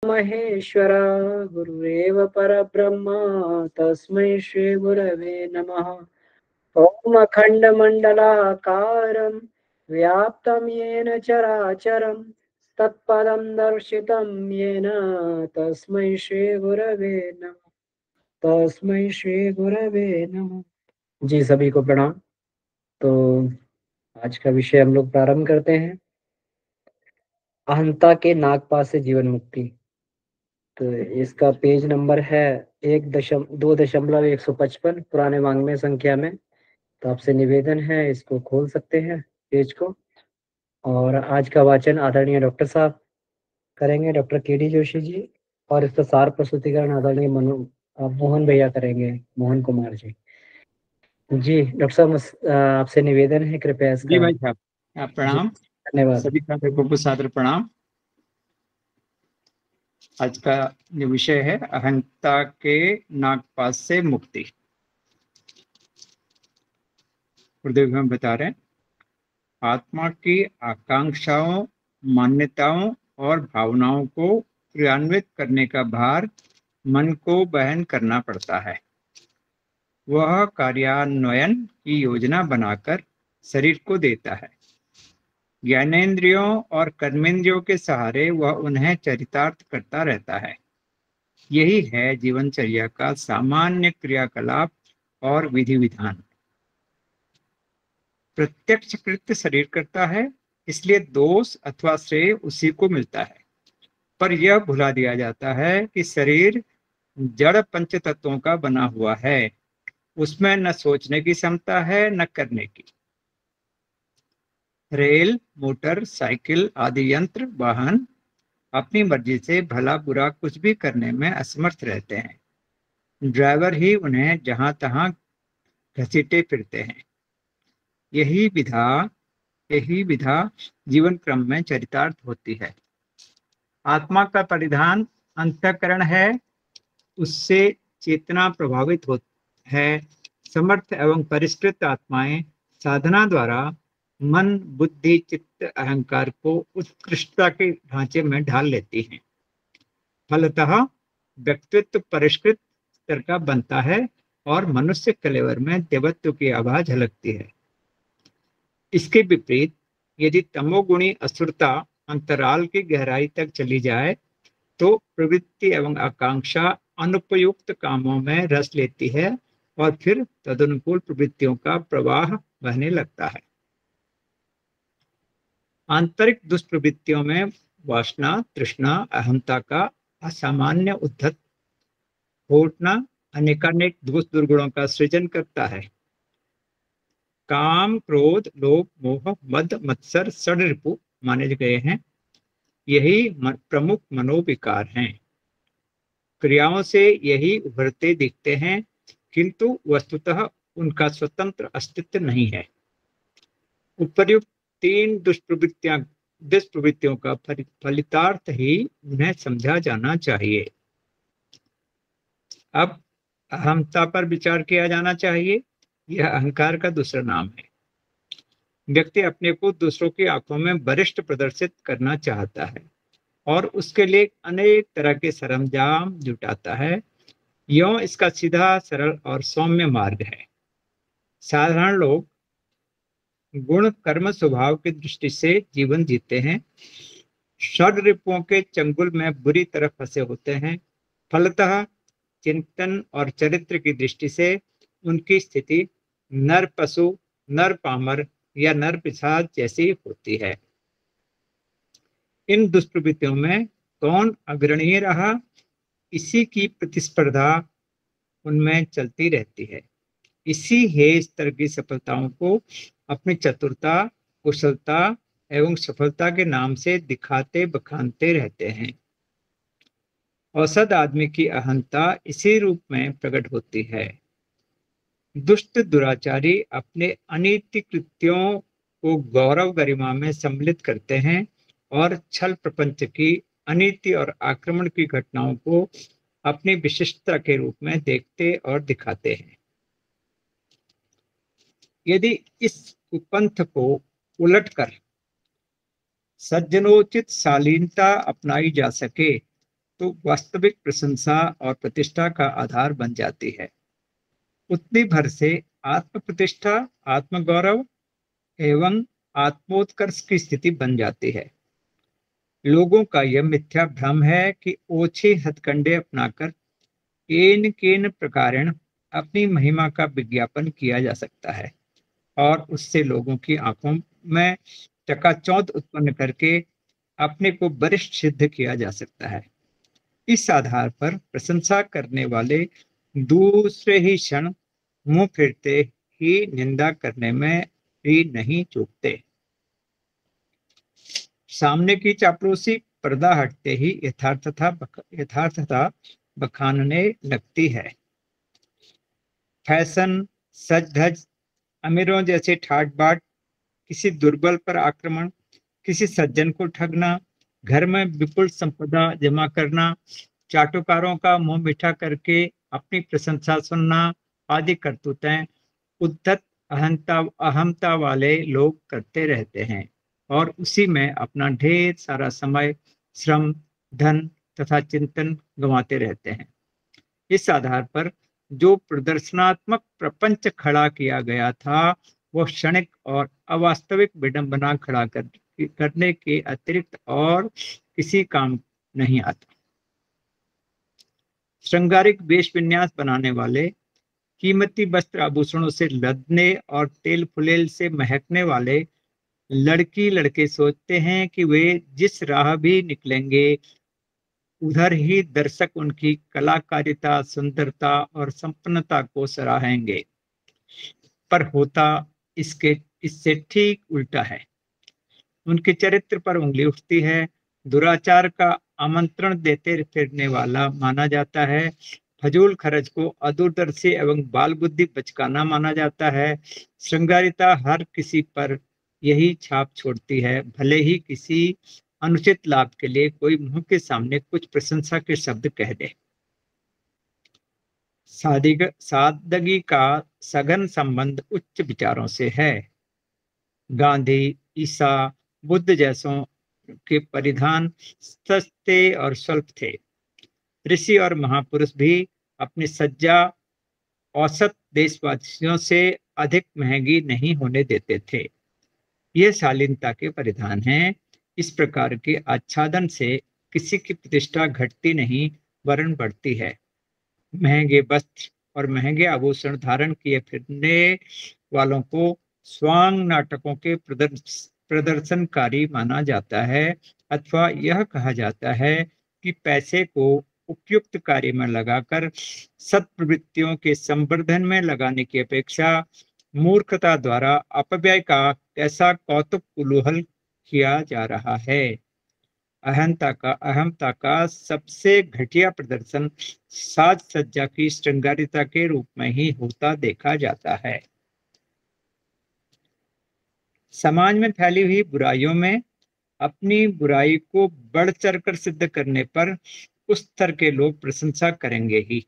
महेश्वर गुरुरेव परब्रह्म तस्मै श्री गुरवे नमः। ओम अखण्डमण्डलाकारं व्याप्तं येन चराचरं तत्पदं दर्शितं येन तस्मै श्री गुरवे नमः। तस्मै श्री गुरवे नमः। जी सभी को प्रणाम। तो आज का विषय हम लोग प्रारंभ करते हैं, अहंता के नागपाश से जीवन मुक्ति। तो इसका पेज नंबर है 2.155 पुराने वाङ्मय संख्या में। तो आपसे निवेदन है, इसको खोल सकते हैं पेज को। और आज का वाचन आदरणीय डॉक्टर साहब करेंगे, डॉक्टर के.डी. जोशी जी। और इसका सार प्रस्तुतिकरण आदरणीय मोहन भैया करेंगे, मोहन कुमार जी। जी डॉक्टर साहब, आपसे निवेदन है, कृपया जी इसका। भाई साहब, प्रणाम। धन्यवाद। सभी साधकों को सादर प्रणाम। आज का जो विषय है, अहंता के नागपाश से मुक्ति। गुरुदेव हम बता रहे हैं, आत्मा की आकांक्षाओं, मान्यताओं और भावनाओं को क्रियान्वित करने का भार मन को वहन करना पड़ता है। वह कार्यान्वयन की योजना बनाकर शरीर को देता है। ज्ञानेंद्रियों और कर्मेंद्रियों के सहारे वह उन्हें चरितार्थ करता रहता है। यही है जीवनचर्या का सामान्य क्रियाकलाप और विधि विधान। प्रत्यक्ष कृत्य शरीर करता है, इसलिए दोष अथवा श्रेय उसी को मिलता है। पर यह भुला दिया जाता है कि शरीर जड़ पंच तत्वों का बना हुआ है। उसमें न सोचने की क्षमता है, न करने की। रेल, मोटर, साइकिल आदि यंत्र वाहन अपनी मर्जी से भला बुरा कुछ भी करने में असमर्थ रहते हैं। ड्राइवर ही उन्हें जहां तहां घसीटे फिरते हैं। यही विधा जीवन क्रम में चरितार्थ होती है। आत्मा का परिधान अंतःकरण है, उससे चेतना प्रभावित हो है। समर्थ एवं परिष्कृत आत्माएं साधना द्वारा मन, बुद्धि, चित्त, अहंकार को उत्कृष्टता के ढांचे में ढाल लेती हैं। फलतः व्यक्तित्व परिष्कृत स्तर का बनता है और मनुष्य कलेवर में देवत्व की आभा झलकती है। इसके विपरीत यदि तमोगुणी असुरता अंतराल की गहराई तक चली जाए तो प्रवृत्ति एवं आकांक्षा अनुपयुक्त कामों में रस लेती है और फिर तदनुकूल प्रवृत्तियों का प्रवाह बहने लगता है। आंतरिक दुष्प्रवृत्तियों में वासना, तृष्णा, अहंता का असामान्य उद्धत घोटना अनेकानेक दोष दुर्गुणों का सृजन करता है। काम, क्रोध, लोभ, मोह, मद, मत्सर, षड्रिपु माने गए हैं। यही प्रमुख मनोविकार हैं। क्रियाओं से यही उभरते दिखते हैं, किंतु वस्तुतः उनका स्वतंत्र अस्तित्व नहीं है। उपर्युक्त तीन दुष्प्रवृत्तियों का फलितार्थ ही उन्हें समझा जाना चाहिए। अब अहंता पर विचार किया जाना चाहिए। यह अहंकार का दूसरा नाम है। व्यक्ति अपने को दूसरों की आंखों में वरिष्ठ प्रदर्शित करना चाहता है और उसके लिए अनेक तरह के सरंजाम जुटाता है। यह इसका सीधा, सरल और सौम्य मार्ग है। साधारण लोग गुण कर्म स्वभाव की दृष्टि से जीवन जीते हैं। षड्रिपुओं के चंगुल में बुरी तरह फंसे होते हैं। फलतः चिंतन और चरित्र की दृष्टि से उनकी स्थिति नर पशु, नर पामर या नर पिशाच जैसी होती है। इन दुष्प्रवृत्तियों में कौन अग्रणीय रहा, इसी की प्रतिस्पर्धा उनमें चलती रहती है। इसी हे स्तर की सफलताओं को अपनी चतुरता, कुशलता एवं सफलता के नाम से दिखाते बखानते रहते हैं। औसत आदमी की अहंता इसी रूप में प्रकट होती है। दुष्ट दुराचारी अपने अनीति कृत्यों को गौरव गरिमा में सम्मिलित करते हैं और छल प्रपंच की अनीति और आक्रमण की घटनाओं को अपनी विशिष्टता के रूप में देखते और दिखाते हैं। यदि इस कुपंथ को उलटकर सज्जनोचित शालीनता अपनाई जा सके तो वास्तविक प्रशंसा और प्रतिष्ठा का आधार बन जाती है। उतनी भर से आत्म प्रतिष्ठा, आत्मगौरव एवं आत्मोत्कर्ष की स्थिति बन जाती है। लोगों का यह मिथ्या भ्रम है कि ओछे हथकंडे अपनाकर केन केन प्रकारेण अपनी महिमा का विज्ञापन किया जा सकता है और उससे लोगों की आंखों में चकाचौंध उत्पन्न करके अपने को वरिष्ठ सिद्ध किया जा सकता है। इस आधार पर प्रशंसा करने वाले दूसरे ही क्षण मुंह फिरते ही निंदा करने में भी नहीं चूकते। सामने की चापलूसी पर्दा हटते ही यथार्थता बखानने लगती है। फैशन, सज धज, अमीरों जैसे ठाट बाट, किसी दुर्बल पर आक्रमण, किसी सज्जन को ठगना, घर में विपुल संपदा जमा करना, चाटुकारों का मुंह मीठा करके अपनी प्रशंसा सुनना आदि करतूतें उद्धत अहमता वाले लोग करते रहते हैं और उसी में अपना ढेर सारा समय, श्रम, धन तथा चिंतन गंवाते रहते हैं। इस आधार पर जो प्रदर्शनात्मक प्रपंच खड़ा किया गया था वो क्षणिक और अवास्तविक विडंबना खड़ा करने के अतिरिक्त और किसी काम नहीं आता। श्रृंगारिक वेश विन्यास बनाने वाले, कीमती वस्त्र आभूषणों से लदने और तेल फुलेल से महकने वाले लड़की लड़के सोचते हैं कि वे जिस राह भी निकलेंगे उधर ही दर्शक उनकी कलाकारिता, सुंदरता और संपन्नता को सराहेंगे, पर होता इससे ठीक उल्टा है। उनके चरित्र पर उंगली उठती है, दुराचार का आमंत्रण देते फिरने वाला माना जाता है, फजूल खर्च को अदूरदर्शी एवं बाल बुद्धि बचकाना माना जाता है। श्रृंगारिता हर किसी पर यही छाप छोड़ती है, भले ही किसी अनुचित लाभ के लिए कोई मुंह के सामने कुछ प्रशंसा के शब्द कह दे। सादगी का सघन संबंध उच्च विचारों से है। गांधी, ईसा, बुद्ध जैसों के परिधान सस्ते और स्वल्प थे। ऋषि और महापुरुष भी अपनी सज्जा औसत देशवासियों से अधिक महंगी नहीं होने देते थे। ये शालीनता के परिधान हैं। इस प्रकार के आच्छादन से किसी की प्रतिष्ठा घटती नहीं वरन बढ़ती है। महंगे वस्त्र और महंगे आभूषण धारण किए फिरने वालों को स्वांग नाटकों के प्रदर्शनकारी माना जाता है अथवा यह कहा जाता है कि पैसे को उपयुक्त कार्य में लगाकर सत्प्रवृत्तियों के संवर्धन में लगाने की अपेक्षा मूर्खता द्वारा अपव्यय का कैसा कौतुक कुतूहल किया जा रहा है। अहमता का सबसे घटिया प्रदर्शन साज सज्जा की श्रृंगारिता के रूप में ही होता देखा जाता है। समाज में फैली हुई बुराइयों में अपनी बुराई को बढ़ चढ़कर सिद्ध करने पर उस स्तर के लोग प्रशंसा करेंगे ही।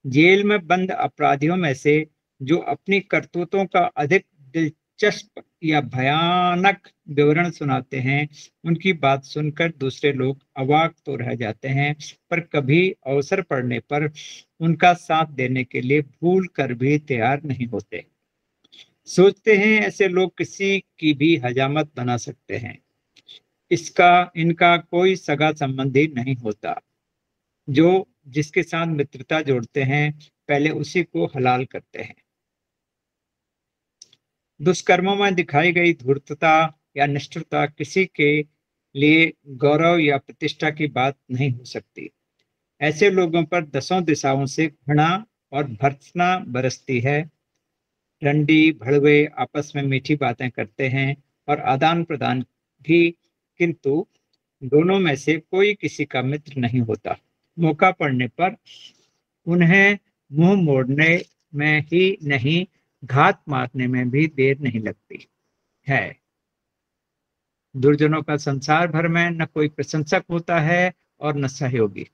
जेल में बंद अपराधियों में से जो अपनी करतूतों का अधिक दिलचस्प या भयानक विवरण सुनाते हैं, उनकी बात सुनकर दूसरे लोग अवाक तो रह जाते हैं, पर कभी अवसर पड़ने पर उनका साथ देने के लिए भूल कर भी तैयार नहीं होते। सोचते हैं ऐसे लोग किसी की भी हजामत बना सकते हैं। इनका कोई सगा संबंधी नहीं होता। जो जिसके साथ मित्रता जोड़ते हैं पहले उसी को हलाल करते हैं। दुष्कर्मों में दिखाई गई धूर्तता या निष्ठुरता किसी के लिए गौरव या प्रतिष्ठा की बात नहीं हो सकती। ऐसे लोगों पर दसों दिशाओं से घृणा और भर्त्सना बरसती है। रंडी भड़वे आपस में मीठी बातें करते हैं और आदान प्रदान भी, किंतु दोनों में से कोई किसी का मित्र नहीं होता। मौका पड़ने पर उन्हें मुंह मोड़ने में ही नहीं, घात मारने में भी देर नहीं लगती है। दुर्जनों का संसार भर में न कोई प्रशंसक होता है और न सहयोगी।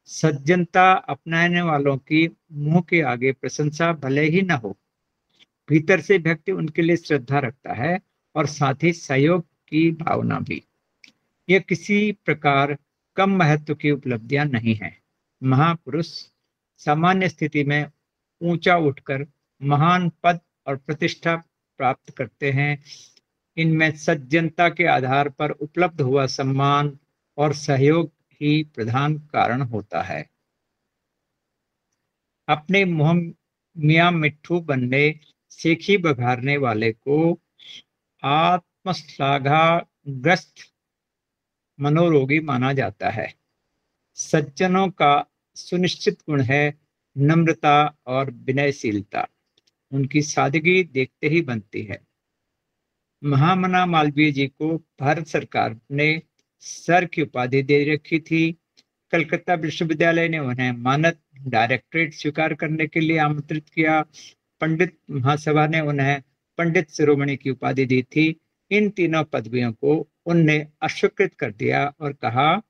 सज्जनता अपनाने वालों की मुंह के आगे प्रशंसा भले ही न हो, भीतर से व्यक्ति उनके लिए श्रद्धा रखता है और साथ ही सहयोग की भावना भी। यह किसी प्रकार कम महत्व की उपलब्धियां नहीं हैं। महापुरुष सामान्य स्थिति में ऊंचा उठकर महान पद और प्रतिष्ठा प्राप्त करते हैं। इनमें सज्जनता के आधार पर उपलब्ध हुआ सम्मान और सहयोग ही प्रधान कारण होता है। अपने मुंह मियाँ मिट्ठू बनने सेखी बघारने वाले को आत्मश्लाघाग्रस्त मनोरोगी माना जाता है। सज्जनों का सुनिश्चित गुण है नम्रता और विनयशीलता। उनकी सादगी देखते ही बनती है। महामना मालवीय जी को भारत सरकार ने सर की उपाधि दे रखी थी। कलकत्ता विश्वविद्यालय ने उन्हें मानद डायरेक्टरेट स्वीकार करने के लिए आमंत्रित किया। पंडित महासभा ने उन्हें पंडित शिरोमणि की उपाधि दी थी। इन तीनों पदवियों को उनने अस्वीकृत कर दिया और कहा,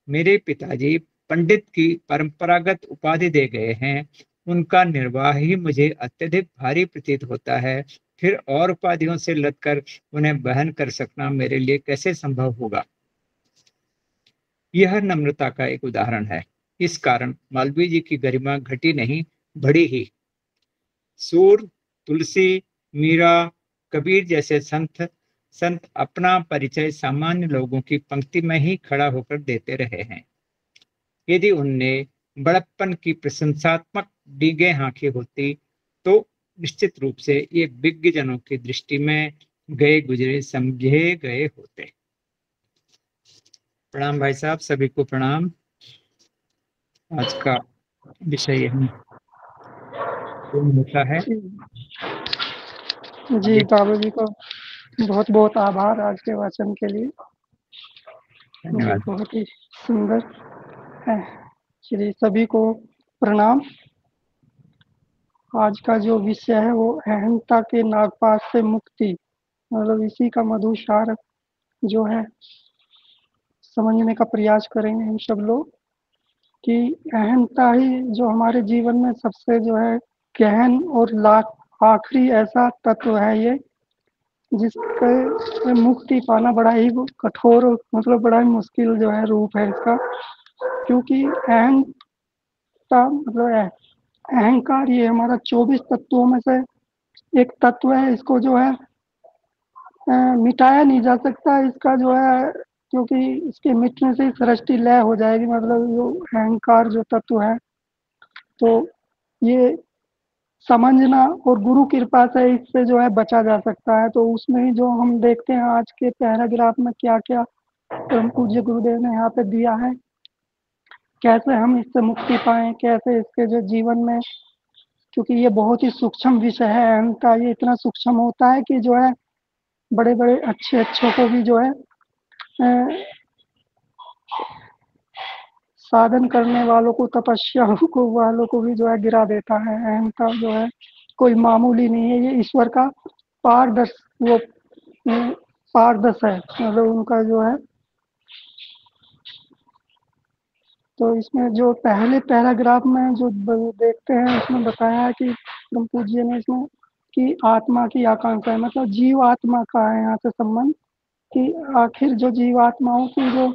मेरे पिताजी पंडित की परंपरागत उपाधि दे गए हैं, उनका निर्वाह ही मुझे अत्यधिक भारी प्रतीत होता है। फिर और उपाधियों से लदकर उन्हें वहन कर सकना मेरे लिए कैसे संभव होगा। यह नम्रता का एक उदाहरण है। इस कारण मालवीय जी की गरिमा घटी नहीं, बढ़ी ही। सूर, तुलसी, मीरा, कबीर जैसे संत अपना परिचय सामान्य लोगों की पंक्ति में ही खड़ा होकर देते रहे हैं। यदि उनने बड़प्पन की प्रशंसात्मक डींगे हाँकी होती तो निश्चित रूप से ये विज्ञ जनों की दृष्टि में गए गुजरे समझे गए होते। प्रणाम भाई साहब, सभी को प्रणाम। आज का विषय हम होता है। जी बाबू जी को बहुत बहुत आभार आज के वाचन के लिए। जी धन्यवाद। बहुत ही सुंदर है। श्री सभी को प्रणाम। आज का जो विषय है वो अहंता के नागपाश से मुक्ति, मतलब इसी का मधुसार जो है समझने का प्रयास करेंगे हम सब लोग कि अहंता ही जो हमारे जीवन में सबसे जो है गहन और आखिरी ऐसा तत्व है ये, जिसके मुक्ति पाना बड़ा ही कठोर, मतलब बड़ा ही मुश्किल जो है रूप है इसका। क्योंकि अहंता मतलब अहंकार ये हमारा 24 तत्वों में से एक तत्व है। इसको जो है मिटाया नहीं जा सकता इसका जो है, क्योंकि इसके मिटने से सृष्टि लय हो जाएगी। मतलब जो अहंकार जो तत्व है, तो ये समझना और गुरु कृपा से इससे जो है बचा जा सकता है। तो उसमें ही जो हम देखते हैं आज के पैराग्राफ में क्या क्या परम पूज्य गुरुदेव ने यहाँ पे दिया है, कैसे हम इससे मुक्ति पाएं, कैसे इसके जो जीवन में, क्योंकि ये बहुत ही सूक्ष्म विषय है अहंकार। ये इतना सूक्ष्म होता है कि जो है बड़े बड़े अच्छों को भी जो है साधन करने वालों को, तपस्या को वालों को भी जो है गिरा देता है। अहंकार जो है कोई मामूली नहीं है। ये ईश्वर का पारदर्श वो पारदर्श है, मतलब उनका जो है। तो इसमें जो पहले पैराग्राफ में जो देखते हैं उसमें बताया है कि परम पूज्य ने इसमें कि आत्मा की आकांक्षा है, मतलब जीव आत्मा का है यहाँ से संबंध, कि आखिर जो जीवात्माओं की जो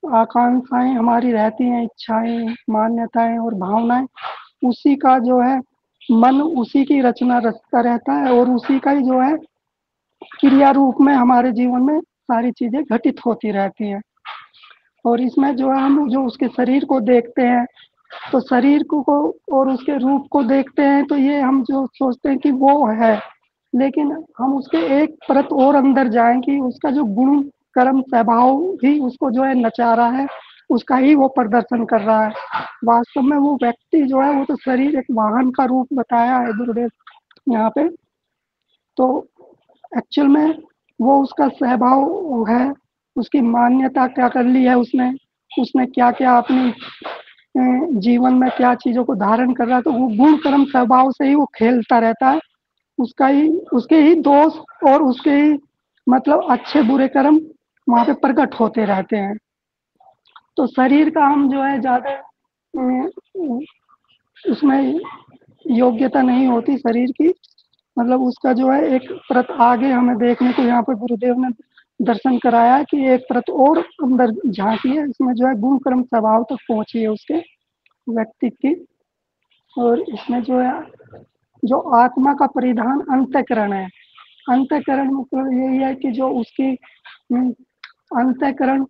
आकांक्षाएं हमारी रहती हैं, इच्छाएं, मान्यताएं और भावनाएं, उसी का जो है मन उसी की रचना रचता रहता है और उसी का ही जो है क्रिया रूप में हमारे जीवन में सारी चीजें घटित होती रहती हैं। और इसमें जो है हम जो उसके शरीर को देखते हैं, तो शरीर को और उसके रूप को देखते हैं, तो ये हम जो सोचते हैं कि वो है, लेकिन हम उसके एक परत और अंदर जाएं कि उसका जो गुण कर्म स्वभाव भी उसको जो है नचा रहा है, उसका ही वो प्रदर्शन कर रहा है। वास्तव में वो व्यक्ति जो है वो तो शरीर एक वाहन का रूप बताया है गुरुदेव यहाँ पे। तो एक्चुअल में वो उसका स्वभाव है, उसकी मान्यता क्या कर ली है उसने क्या क्या अपनी जीवन में क्या चीजों को धारण कर रहा है, तो वो गुण कर्म स्वभाव से ही वो खेलता रहता है। उसके ही दोष और उसके ही मतलब अच्छे बुरे कर्म वहाँ पे प्रकट होते रहते हैं। तो शरीर का हम जो है ज्यादा उसमें योग्यता नहीं होती शरीर की, मतलब उसका जो है एक परत आगे हमें देखने को यहाँ पे गुरुदेव ने दर्शन कराया कि एक परत और अंदर झांकी है, इसमें जो है गुण कर्म स्वभाव तक पहुंची है उसके व्यक्ति की। और इसमें जो है जो आत्मा का परिधान अंतःकरण है। अंतःकरण मतलब यही है कि जो उसकी अंतःकरण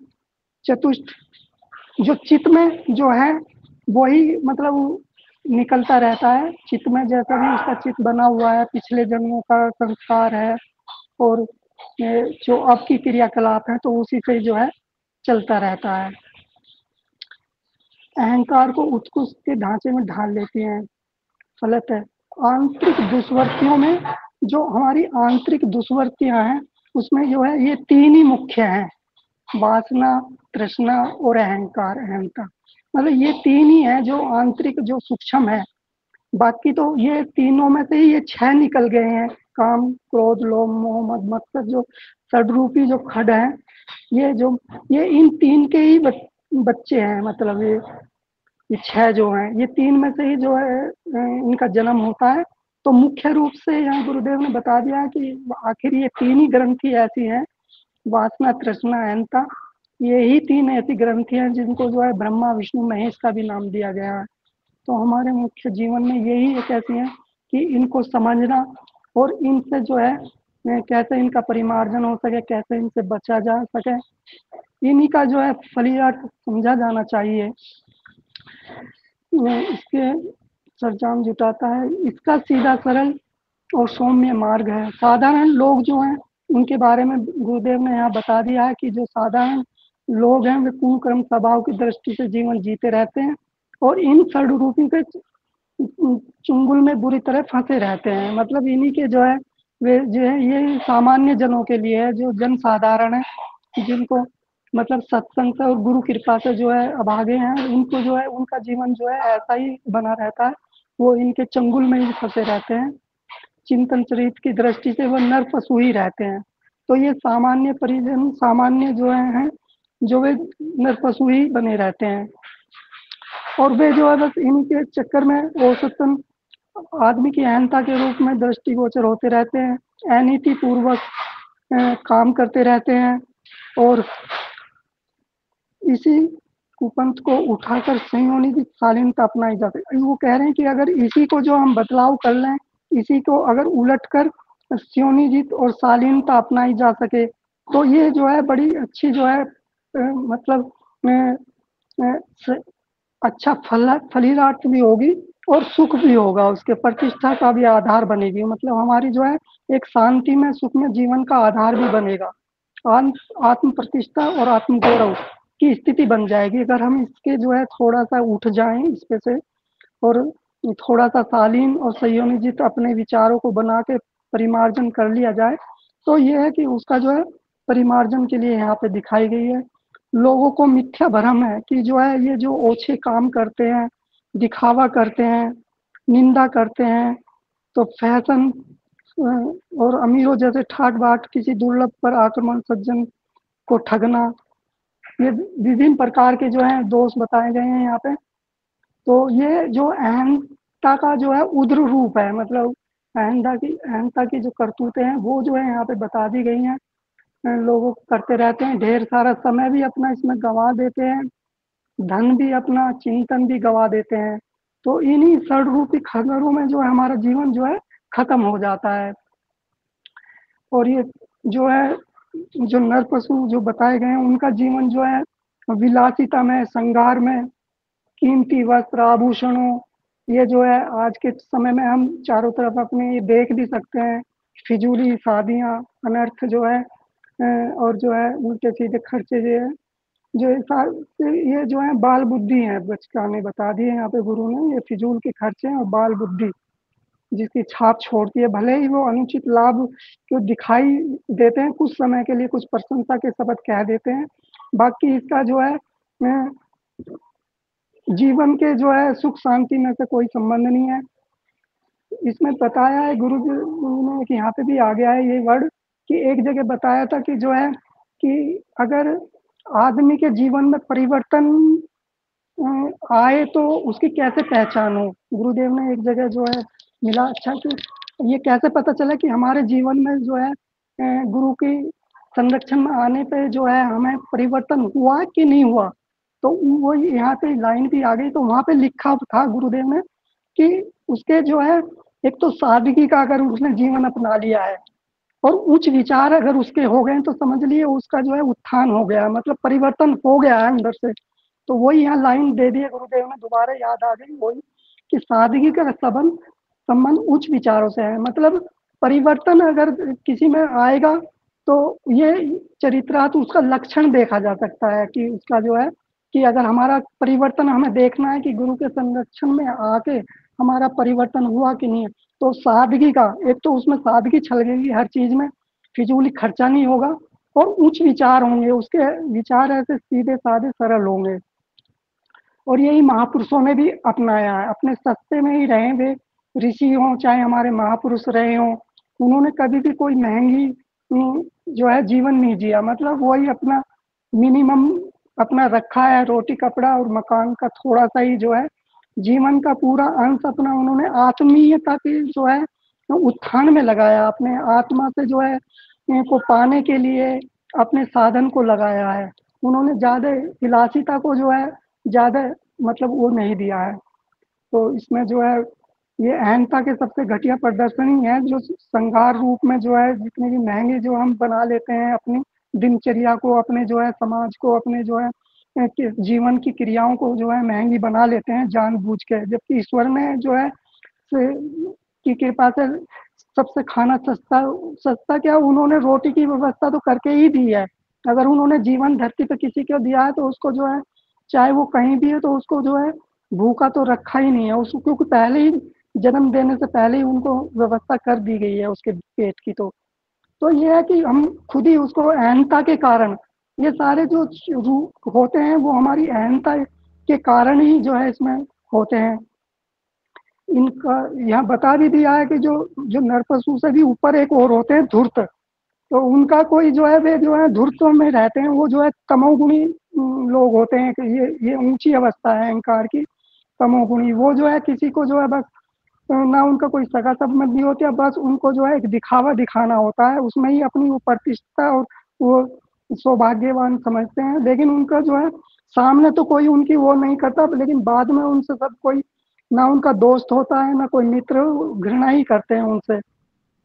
चतुष्ट जो चित्त में जो है वही मतलब निकलता रहता है। चित्त में जैसा भी उसका चित्त बना हुआ है, पिछले जन्मों का संस्कार है और जो अब की क्रियाकलाप है, तो उसी से जो है चलता रहता है। अहंकार को उत्कृष्ट के ढांचे में ढाल लेती हैं। गलत है। आंतरिक दुष्वृत्तियों में जो हमारी आंतरिक दुष्वृत्तियां हैं उसमें जो है ये तीन ही मुख्य हैं, वासना, तृष्णा और अहंकार, अहंता। मतलब ये तीन ही है जो आंतरिक जो सूक्ष्म है। बाकी तो ये तीनों में से ही ये 6 निकल गए हैं, काम, क्रोध, लोभ, मोह, मद, मत्सर, जो षड्रूपी जो खड है, ये इन तीन के ही बच्चे हैं। मतलब ये 6 जो हैं, ये तीन में से ही जो है इनका जन्म होता है। तो मुख्य रूप से यहाँ गुरुदेव ने बता दिया है कि आखिर ये तीन ही ग्रंथि ऐसी हैं, वासना, तृष्णा, अहंता। ये ही तीन ऐसी ग्रंथियां हैं जिनको जो है ब्रह्मा, विष्णु, महेश का भी नाम दिया गया है। तो हमारे मुख्य जीवन में यही एक ऐसी है कि इनको समझना और इनसे जो है कैसे इनका परिमार्जन हो सके, कैसे इनसे बचा जा सके, इन्हीं का जो है फलियार्थ समझा जाना चाहिए। इसके सरंजाम जुटाता है। इसका सीधा, सरल और सौम्य मार्ग है। साधारण लोग जो हैं उनके बारे में गुरुदेव ने यहाँ बता दिया है कि जो साधारण लोग हैं वे कुल कर्म स्वभाव की दृष्टि से जीवन जीते रहते हैं और इन षड्रूपों के चुंगल में बुरी तरह फंसे रहते हैं। मतलब इन्हीं के जो है वे जो है ये सामान्य जनों के लिए है, जो जन साधारण है, जिनको मतलब सत्संग से और गुरु कृपा से जो है अभागे हैं, उनको जो है उनका जीवन जो है ऐसा ही बना रहता है। वो इनके चंगुल में ही फंसे रहते हैं। चिंतन चरित की दृष्टि से वो नर पशु ही रहते हैं। तो ये सामान्य परिजन, सामान्य जो है जो वे नर पशु ही बने रहते हैं और वे जो है बस इन्हीं के चक्कर में औसतन आदमी की अहंता के रूप में दृष्टिगोचर होते रहते हैं। अनीति पूर्वक काम करते रहते हैं और इसी कुपंथ को उठाकर संयोनित शालीनता अपनाई जा सकती। वो कह रहे हैं कि अगर इसी को जो हम बदलाव कर लें, इसी को अगर उलट कर संयोनित और शालीनता अपनाई जा सके, तो ये जो है बड़ी अच्छी जो है मतलब अच्छा फलीलार्थ भी होगी और सुख भी होगा, उसके प्रतिष्ठा का भी आधार बनेगी। मतलब हमारी जो है एक शांति में, सुख में जीवन का आधार भी बनेगा। आत्म प्रतिष्ठा और आत्म गौरव की स्थिति बन जाएगी अगर हम इसके जो है थोड़ा सा उठ जाएं इस पे से और थोड़ा सा शालीन और संयोजित अपने विचारों को बना के परिमार्जन कर लिया जाए। तो ये है कि उसका जो है परिमार्जन के लिए यहाँ पे दिखाई गई है। लोगों को मिथ्या भ्रम है कि जो है ये जो ओछे काम करते हैं, दिखावा करते हैं, निंदा करते हैं, तो फैशन और अमीरों जैसे ठाट बाट किसी दुर्लभ पर आक्रमण, सज्जन को ठगना, ये विभिन्न प्रकार के जो है दोष बताए गए हैं यहाँ पे। तो ये जो अहंता का जो है उग्र रूप है, मतलब अहंता की जो करतूतें हैं वो जो है यहाँ पे बता दी गई हैं। लोग करते रहते हैं, ढेर सारा समय भी अपना इसमें गंवा देते हैं, धन भी अपना, चिंतन भी गंवा देते हैं। तो इन्हीं षड्रूपी खंडरों में जो है हमारा जीवन जो है खत्म हो जाता है। और ये जो है जो नर पशु जो बताए गए हैं उनका जीवन जो है विलासिता में, श्रृंगार में, कीमती वस्त्र, आभूषणों, ये जो है आज के समय में हम चारों तरफ अपने ये देख भी सकते हैं। फिजूली शादियां, अनर्थ जो है और जो है उल्टे सीधे खर्चे जो है, जो ये जो है बाल बुद्धि है। बचकाने बता दिए यहाँ पे गुरु ने, ये फिजूल के खर्चे हैं और बाल बुद्धि जिसकी छाप छोड़ती है। भले ही वो अनुचित लाभ जो दिखाई देते हैं कुछ समय के लिए, कुछ प्रशंसा के शब्द कह देते हैं, बाकी इसका जो है जीवन के जो है सुख शांति में से कोई संबंध नहीं है। इसमें बताया है गुरु ने कि यहाँ पे भी आ गया है ये वर्ड कि एक जगह बताया था कि जो है कि अगर आदमी के जीवन में परिवर्तन आए तो उसकी कैसे पहचान हो। गुरुदेव ने एक जगह जो है मिला अच्छा कि ये कैसे पता चला कि हमारे जीवन में जो है गुरु की संरक्षण में आने पे जो है हमें परिवर्तन हुआ कि नहीं हुआ, तो वो यहाँ पे लाइन भी आ गई। तो वहाँ पे लिखा था गुरुदेव ने कि उसके जो है एक तो सादगी का अगर उसने जीवन अपना लिया है और उच्च विचार अगर उसके हो गए तो समझ लिए उसका जो है उत्थान हो गया, मतलब परिवर्तन हो गया है अंदर से। तो वही यहाँ लाइन दे दी है गुरुदेव ने, दोबारा याद आ गई वही कि सादगी का संबंध उच्च विचारों से है। मतलब परिवर्तन अगर किसी में आएगा तो ये चरित्रार्थ उसका लक्षण देखा जा सकता है कि उसका जो है कि अगर हमारा परिवर्तन हमें देखना है कि गुरु के संरक्षण में आके हमारा परिवर्तन हुआ कि नहीं है, तो सादगी का एक तो उसमें सादगी छलकेगी हर चीज में, फिजूली खर्चा नहीं होगा और उच्च विचार होंगे, उसके विचार ऐसे सीधे साधे सरल होंगे। और यही महापुरुषों ने भी अपनाया है, अपने सस्ते में ही रहे वे ऋषि हों चाहे हमारे महापुरुष रहे हों, उन्होंने कभी भी कोई महंगी जो है जीवन नहीं जिया, मतलब वही अपना मिनिमम अपना रखा है, रोटी कपड़ा और मकान का थोड़ा सा ही जो है जीवन का पूरा अंश अपना उन्होंने आत्मीयता के जो है उत्थान में लगाया, अपने आत्मा से जो है को पाने के लिए अपने साधन को लगाया है। उन्होंने ज्यादा विलासिता को जो है ज्यादा मतलब वो नहीं दिया है। तो इसमें जो है ये अहंता के सबसे घटिया प्रदर्शन ही है, जो संघार रूप में जो है जितने भी महंगे जो हम बना लेते हैं अपनी दिनचर्या को, अपने जो है समाज को, अपने जो है जीवन की क्रियाओं को जो है महंगी बना लेते हैं जानबूझ के, जबकि ईश्वर ने जो है की कृपा से सबसे खाना सस्ता सस्ता क्या उन्होंने रोटी की व्यवस्था तो करके ही दी है। अगर उन्होंने जीवन धरती पे किसी को दिया है तो उसको जो है चाहे वो कहीं भी है तो उसको जो है भूखा तो रखा ही नहीं है उसको, क्योंकि पहले ही जन्म देने से पहले ही उनको व्यवस्था कर दी गई है उसके पेट की। तो ये है कि हम खुद ही उसको अहंता के कारण ये सारे जो होते हैं वो हमारी अहंता के कारण ही जो है इसमें होते हैं। इनका यहाँ बता भी दिया है कि जो जो नरपशु से भी ऊपर एक और होते हैं धूर्त, तो उनका कोई जो है वे जो है धूर्तों में रहते हैं, वो जो है तमोगुणी लोग होते हैं कि ये ऊंची अवस्था है अहंकार की, तमोगुणी। वो जो है किसी को जो है बस ना उनका कोई सगा संबंधी होता है, बस उनको जो है एक दिखावा दिखाना होता है, उसमें ही अपनी वो प्रतिष्ठा और वो सौभाग्यवान समझते हैं। लेकिन उनका जो है सामने तो कोई उनकी वो नहीं करता, लेकिन बाद में उनसे सब कोई ना उनका दोस्त होता है ना कोई मित्र, घृणा ही करते हैं उनसे।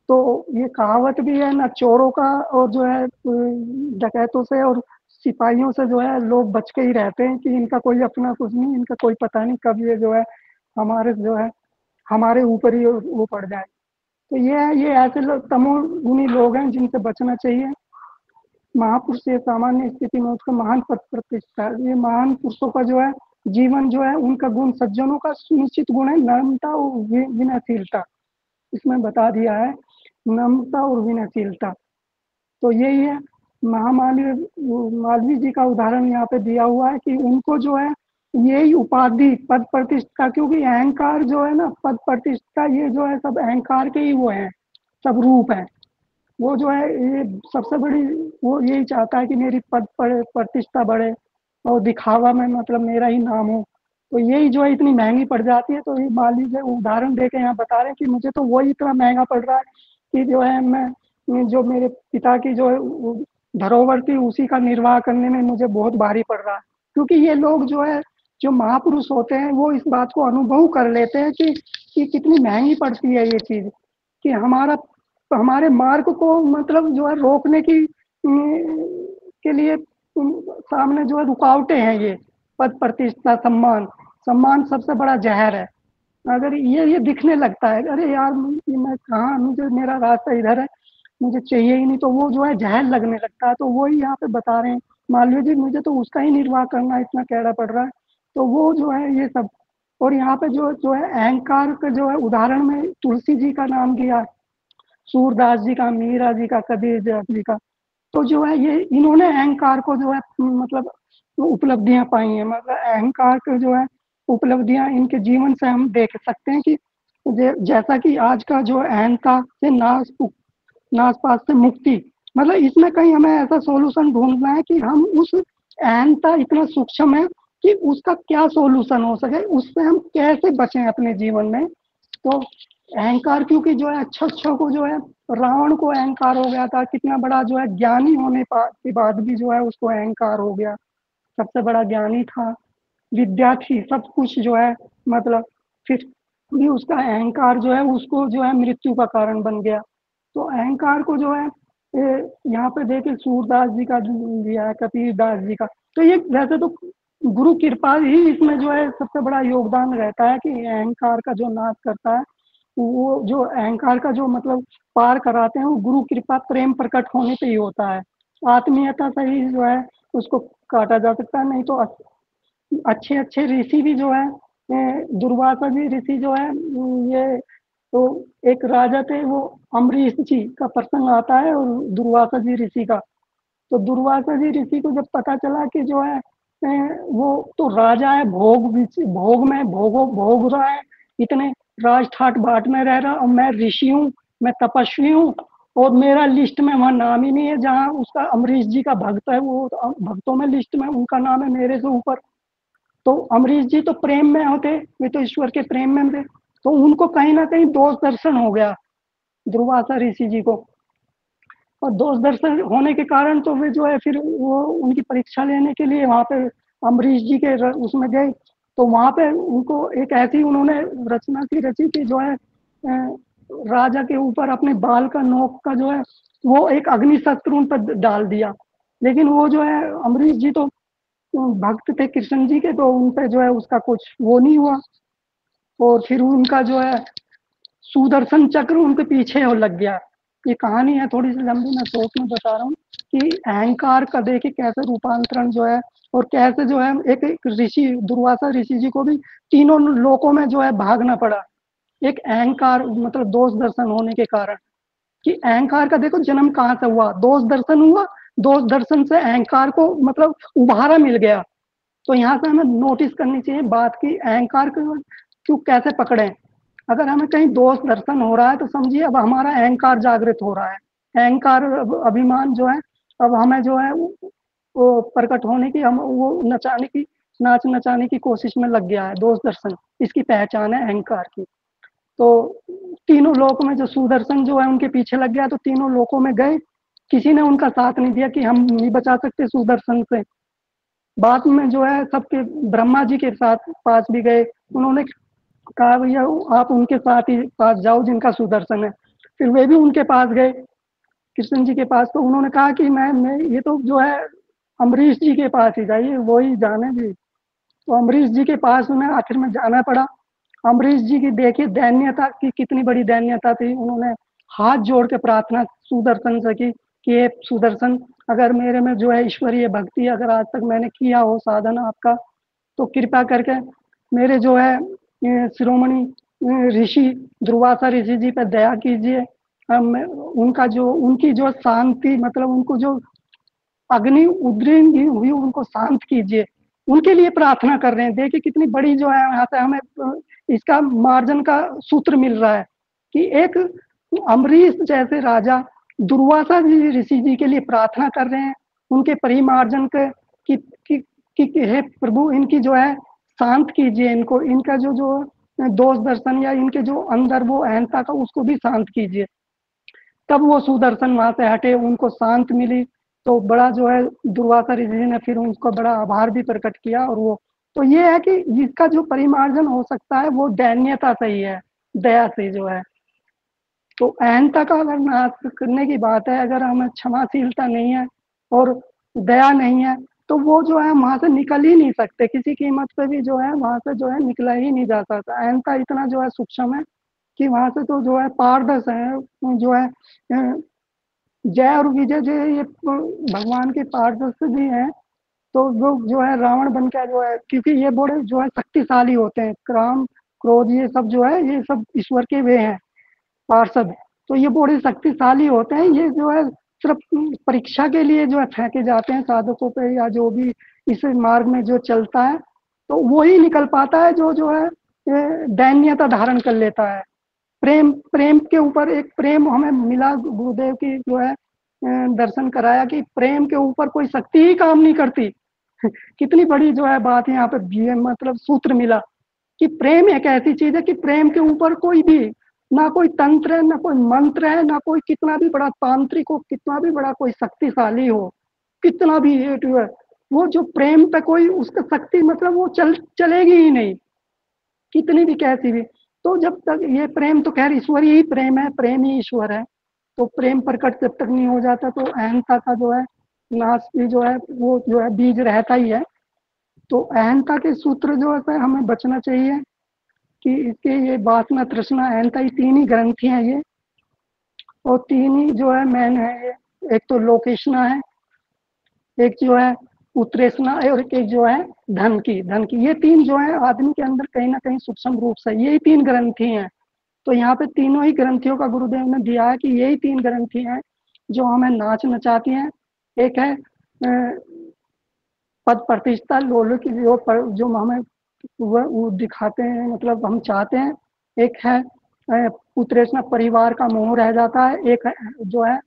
तो ये कहावत भी है ना चोरों का और जो है डकैतों से और सिपाहियों से जो है लोग बच के ही रहते हैं कि इनका कोई अपना कुछ नहीं, इनका कोई पता नहीं कब ये जो है हमारे जो है हमारे ऊपर ही वो पड़ जाए। तो ये है, ये ऐसे लोग तमोगुणी लोग हैं जिनसे बचना चाहिए। महापुरुष ये सामान्य स्थिति में उसका महान पद प्रतिष्ठा, ये महान पुरुषों का जो है जीवन जो है उनका गुण सज्जनों का सुनिश्चित गुण है नम्रता और विनयशीलता, इसमें बता दिया है नम्रता और विनयशीलता। तो यही है मालवीय जी का उदाहरण यहाँ पे दिया हुआ है कि उनको जो है यही उपाधि पद प्रतिष्ठा, क्योंकि अहंकार जो है ना पद प्रतिष्ठा ये जो है सब अहंकार के ही वो है, सब रूप है। वो जो है ये सबसे बड़ी वो यही चाहता है कि मेरी पद प्रतिष्ठा बढ़े और दिखावा में मतलब मेरा ही नाम हो, तो यही जो है इतनी महंगी पड़ जाती है। तो ये मान लीजिए उदाहरण दे के यहाँ बता रहे हैं कि मुझे तो वही इतना महंगा पड़ रहा है कि जो है मैं जो मेरे पिता की जो है धरोहर थी उसी का निर्वाह करने में मुझे बहुत भारी पड़ रहा है। क्योंकि ये लोग जो है जो महापुरुष होते हैं वो इस बात को अनुभव कर लेते हैं कि कितनी महंगी पड़ती है ये चीज, कि हमारे मार्ग को मतलब जो है रोकने की के लिए सामने जो है रुकावटें हैं ये पद प्रतिष्ठा सम्मान। सम्मान सबसे बड़ा जहर है। अगर ये दिखने लगता है अरे यार मैं कहाँ, मुझे मेरा रास्ता इधर है, मुझे चाहिए ही नहीं, तो वो जो है जहर लगने लगता है। तो वही यहाँ पे बता रहे हैं मालवीय जी मुझे तो उसका ही निर्वाह करना इतना कैड़ा पड़ रहा है। तो वो जो है ये सब, और यहाँ पे जो है अहंकार का जो है उदाहरण में तुलसी जी का नाम दिया, सूरदास जी का, मीरा जी का, कबीर जी का। तो जो है ये इन्होंने अहंकार को जो है मतलब उपलब्धियां पाई हैं, मतलब अहंकार के जो है उपलब्धियां इनके जीवन से हम देख सकते हैं कि जैसा कि आज का जो अहंता से नासपास से मुक्ति, मतलब इसमें कहीं हमें ऐसा सॉल्यूशन ढूंढना है कि हम उस अहंता इतना सूक्ष्म है कि उसका क्या सॉल्यूशन हो सके, उससे हम कैसे बचें अपने जीवन में। तो अहंकार क्योंकि जो है अच्छा को जो है रावण को अहंकार हो गया था, कितना बड़ा जो है ज्ञानी होने के बाद भी जो है उसको अहंकार हो गया, सबसे बड़ा ज्ञानी था, विद्यार्थी सब कुछ जो है, मतलब फिर भी उसका अहंकार जो है उसको जो है मृत्यु का कारण बन गया। तो अहंकार को जो है यहाँ पे देखिए सूरदास जी का दिया है, कबीर दास जी का। तो ये वैसे तो गुरु कृपा ही इसमें जो है सबसे बड़ा योगदान रहता है कि अहंकार का जो नाश करता है, वो जो अहंकार का जो मतलब पार कराते हैं वो गुरु कृपा प्रेम प्रकट होने पे ही होता है। आत्मीयता से ही जो है उसको काटा जा सकता है, नहीं तो अच्छे अच्छे ऋषि भी जो है दुर्वासा जी ऋषि जो है ये तो एक राजा थे, वो अम्बरीश जी का प्रसंग आता है और दुर्वासा जी ऋषि का। तो दुर्वासा जी ऋषि को जब पता चला कि जो है वो तो राजा है, भोग में भोग रहा है, इतने राज ठाट बाट में रह रहा, और मैं ऋषि हूँ, मैं तपस्वी हूँ, और मेरा लिस्ट में वहां नाम ही नहीं है, जहाँ उसका अम्बरीश जी का भक्त है वो भक्तों में लिस्ट में उनका नाम है मेरे से ऊपर। तो अम्बरीश जी तो प्रेम में होते, वे तो ईश्वर के प्रेम में थे, तो उनको कहीं ना कहीं दोष दर्शन हो गया दुर्वासा ऋषि जी को। और दोष दर्शन होने के कारण तो वे जो है फिर वो उनकी परीक्षा लेने के लिए वहां पे अम्बरीश जी के उसमें गए। तो वहां पे उनको एक ऐसी उन्होंने रचना की रची कि जो है राजा के ऊपर अपने बाल का नोक का जो है वो एक अग्नि शस्त्र उन पर डाल दिया। लेकिन वो जो है अम्बरीश जी तो भक्त थे कृष्ण जी के, तो उन पे जो है उसका कुछ वो नहीं हुआ। और फिर उनका जो है सुदर्शन चक्र उनके पीछे हो लग गया। ये कहानी है थोड़ी सी लंबी, मैं शॉर्ट में बता रहा हूँ कि अहंकार का देखिए कैसे रूपांतरण जो है, और कैसे जो है एक ऋषि दुर्वासा ऋषि जी को भी तीनों लोकों में जो है भागना पड़ा, एक अहंकार मतलब दोष दर्शन होने के कारण। कि अहंकार का देखो जन्म कहाँ से हुआ, दोष दर्शन हुआ, दोष दर्शन से अहंकार को मतलब उभारा मिल गया। तो यहाँ से हमें नोटिस करनी चाहिए बात की अहंकार को क्यों कैसे पकड़े। अगर हमें कहीं दोष दर्शन हो रहा है तो समझिए अब हमारा अहंकार जागृत हो रहा है, अहंकार अभिमान जो है अब हमें जो है वो प्रकट होने की, हम वो नाच नचाने की कोशिश में लग गया है। दोष दर्शन इसकी पहचान है अहंकार की। तो तीनों लोक में जो सुदर्शन जो है उनके पीछे लग गया, तो तीनों लोकों में गए, किसी ने उनका साथ नहीं दिया कि हम नहीं बचा सकते सुदर्शन से। बाद में जो है सबके ब्रह्मा जी के साथ पास भी गए, उन्होंने कहा भैया आप उनके साथ ही पास जाओ जिनका सुदर्शन है। फिर वे भी उनके पास गए कृष्ण जी के पास, तो उन्होंने कहा कि मैं ये तो जो है अम्बरीश जी के पास ही जाइए, वो ही जाने जी। तो अम्बरीश जी के पास उन्हें आखिर में जाना पड़ा। अम्बरीश जी की देखिए दैन्यता की कितनी बड़ी दैन्यता थी, उन्होंने हाथ जोड़ के प्रार्थना सुदर्शन से की कि ये सुदर्शन अगर मेरे में जो है ईश्वरीय भक्ति अगर आज तक मैंने किया हो साधन आपका, तो कृपा करके मेरे जो है शिरोमणि ऋषि दुर्वासा ऋषि जी पे दया कीजिए। उनका जो उनकी जो शांति मतलब उनको जो अग्नि उद्रेंगी हुई उनको शांत कीजिए, उनके लिए प्रार्थना कर रहे हैं। देखिए कितनी बड़ी जो है यहाँ से हमें इसका मार्जन का सूत्र मिल रहा है कि एक अम्बरीश जैसे राजा दुर्वासा जी ऋषि जी के लिए प्रार्थना कर रहे हैं उनके परिमार्जन के कि हे प्रभु इनकी जो है शांत कीजिए, इनको इनका जो जो दोष दर्शन या इनके जो अंदर वो अहंता का उसको भी शांत कीजिए। तब वो सुदर्शन वहां से हटे, उनको शांत मिली। तो बड़ा जो है दुर्वासा ऋषि ने फिर उनको बड़ा आभार भी प्रकट किया। और वो तो ये है कि जिसका जो परिमार्जन हो सकता है वो दैन्यता से ही है, दया से जो है। तो अहंता का अगर नाश करने की बात है, अगर हमें क्षमाशीलता नहीं है और दया नहीं है, तो वो जो है वहां से निकल ही नहीं सकते, किसी कीमत पे भी जो है वहां से जो है निकला ही नहीं जा सकता। अहंता इतना जो है सूक्ष्म है कि वहां से तो जो है पारदर्श है, जो है जय और विजय जो है ये भगवान के पारदर्श भी हैं। तो जो है रावण बन के जो है, क्योंकि ये बड़े जो है शक्तिशाली होते हैं, काम क्रोध ये सब जो है ये सब ईश्वर के वे हैं पार्षद। तो ये बड़े शक्तिशाली होते हैं, ये जो है सिर्फ परीक्षा के लिए जो है फेंके जाते हैं साधकों पे या जो भी इस मार्ग में जो चलता है, तो वो ही निकल पाता है जो है दैन्यता धारण कर लेता है। प्रेम प्रेम के ऊपर एक प्रेम हमें मिला, गुरुदेव की जो है दर्शन कराया कि प्रेम के ऊपर कोई शक्ति ही काम नहीं करती। कितनी बड़ी जो है बात यहाँ पे मतलब सूत्र मिला कि प्रेम एक ऐसी चीज है कि प्रेम के ऊपर कोई भी ना कोई तंत्र है, ना कोई मंत्र है, ना कोई कितना भी बड़ा तांत्रिक हो, कितना भी बड़ा कोई शक्तिशाली हो, कितना भी ये है, वो जो प्रेम पे कोई उसका शक्ति मतलब वो चलेगी ही नहीं, कितनी भी कैसी भी। तो जब तक ये प्रेम तो खैर ईश्वरीय ही प्रेम है, प्रेम ही ईश्वर है। तो प्रेम प्रकट जब तक नहीं हो जाता तो अहंता का जो है नाश भी जो है वो जो है बीज रहता ही है। तो अहंता के सूत्र जो है हमें बचना चाहिए कि इसके ये वासना तृष्णा अहंता ही तीन ही ग्रंथि हैं ये, और तीन ही जो है मेन है ये। एक तो लोकेशना है, एक जो है उत्तरेशना है, और एक जो है धन की ये तीन जो है आदमी के अंदर कहीं ना कहीं सूक्ष्म रूप से यही तीन ग्रंथि हैं। तो यहाँ पे तीनों ही ग्रंथियों का गुरुदेव ने दिया है कि यही तीन ग्रंथि हैं जो हमें नाच नचाती हैं। एक है पद प्रतिष्ठा लोलुप की जो हमें वो दिखाते हैं, मतलब हम चाहते हैं। एक है उत्तरेशना परिवार का मोह रह जाता है। एक है जो है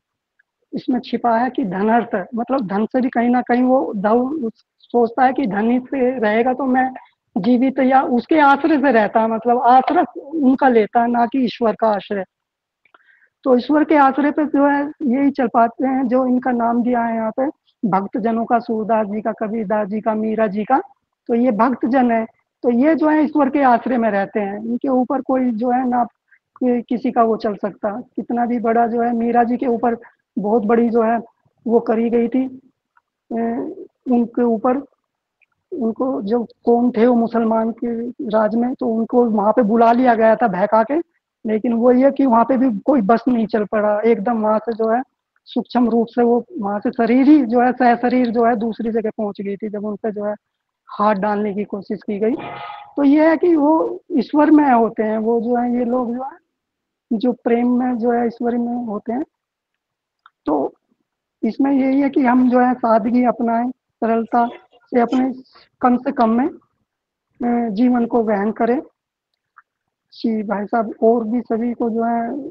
इसमें छिपा है कि धनर्थ मतलब धन से भी कहीं ना कहीं वो धव सोचता है कि धनी से रहेगा तो मैं जीवित, या उसके आश्रय से रहता है, मतलब आश्रय उनका लेता है ना कि ईश्वर का आश्रय। तो ईश्वर के आश्रय पे जो है यही चल पाते हैं जो इनका नाम दिया है यहाँ पे भक्त जनों का, सूरदास जी का, कबीरदास जी का, मीरा जी का। तो ये भक्त जन है, तो ये जो है ईश्वर के आश्रय में रहते हैं, इनके ऊपर कोई जो है ना किसी का वो चल सकता। कितना भी बड़ा जो है मीरा जी के ऊपर बहुत बड़ी जो है वो करी गई थी उनके ऊपर। उनको जो कौन थे वो मुसलमान के राज में, तो उनको वहां पे बुला लिया गया था बहका के, लेकिन वो ये कि वहां पे भी कोई बस नहीं चल पड़ा एकदम। वहां से जो है सूक्ष्म रूप से वो वहां से शरीर ही जो है सह शरीर जो है दूसरी जगह पहुंच गई थी जब उन पे जो है हाथ डालने की कोशिश की गई। तो ये है कि वो ईश्वर में होते हैं, वो जो है ये लोग जो है जो प्रेम में जो है ईश्वर में होते हैं। तो इसमें यही है कि हम जो है सादगी अपनाएं, सरलता से अपने कम से कम में जीवन को वहन करें। जी भाई साहब, और भी सभी को जो है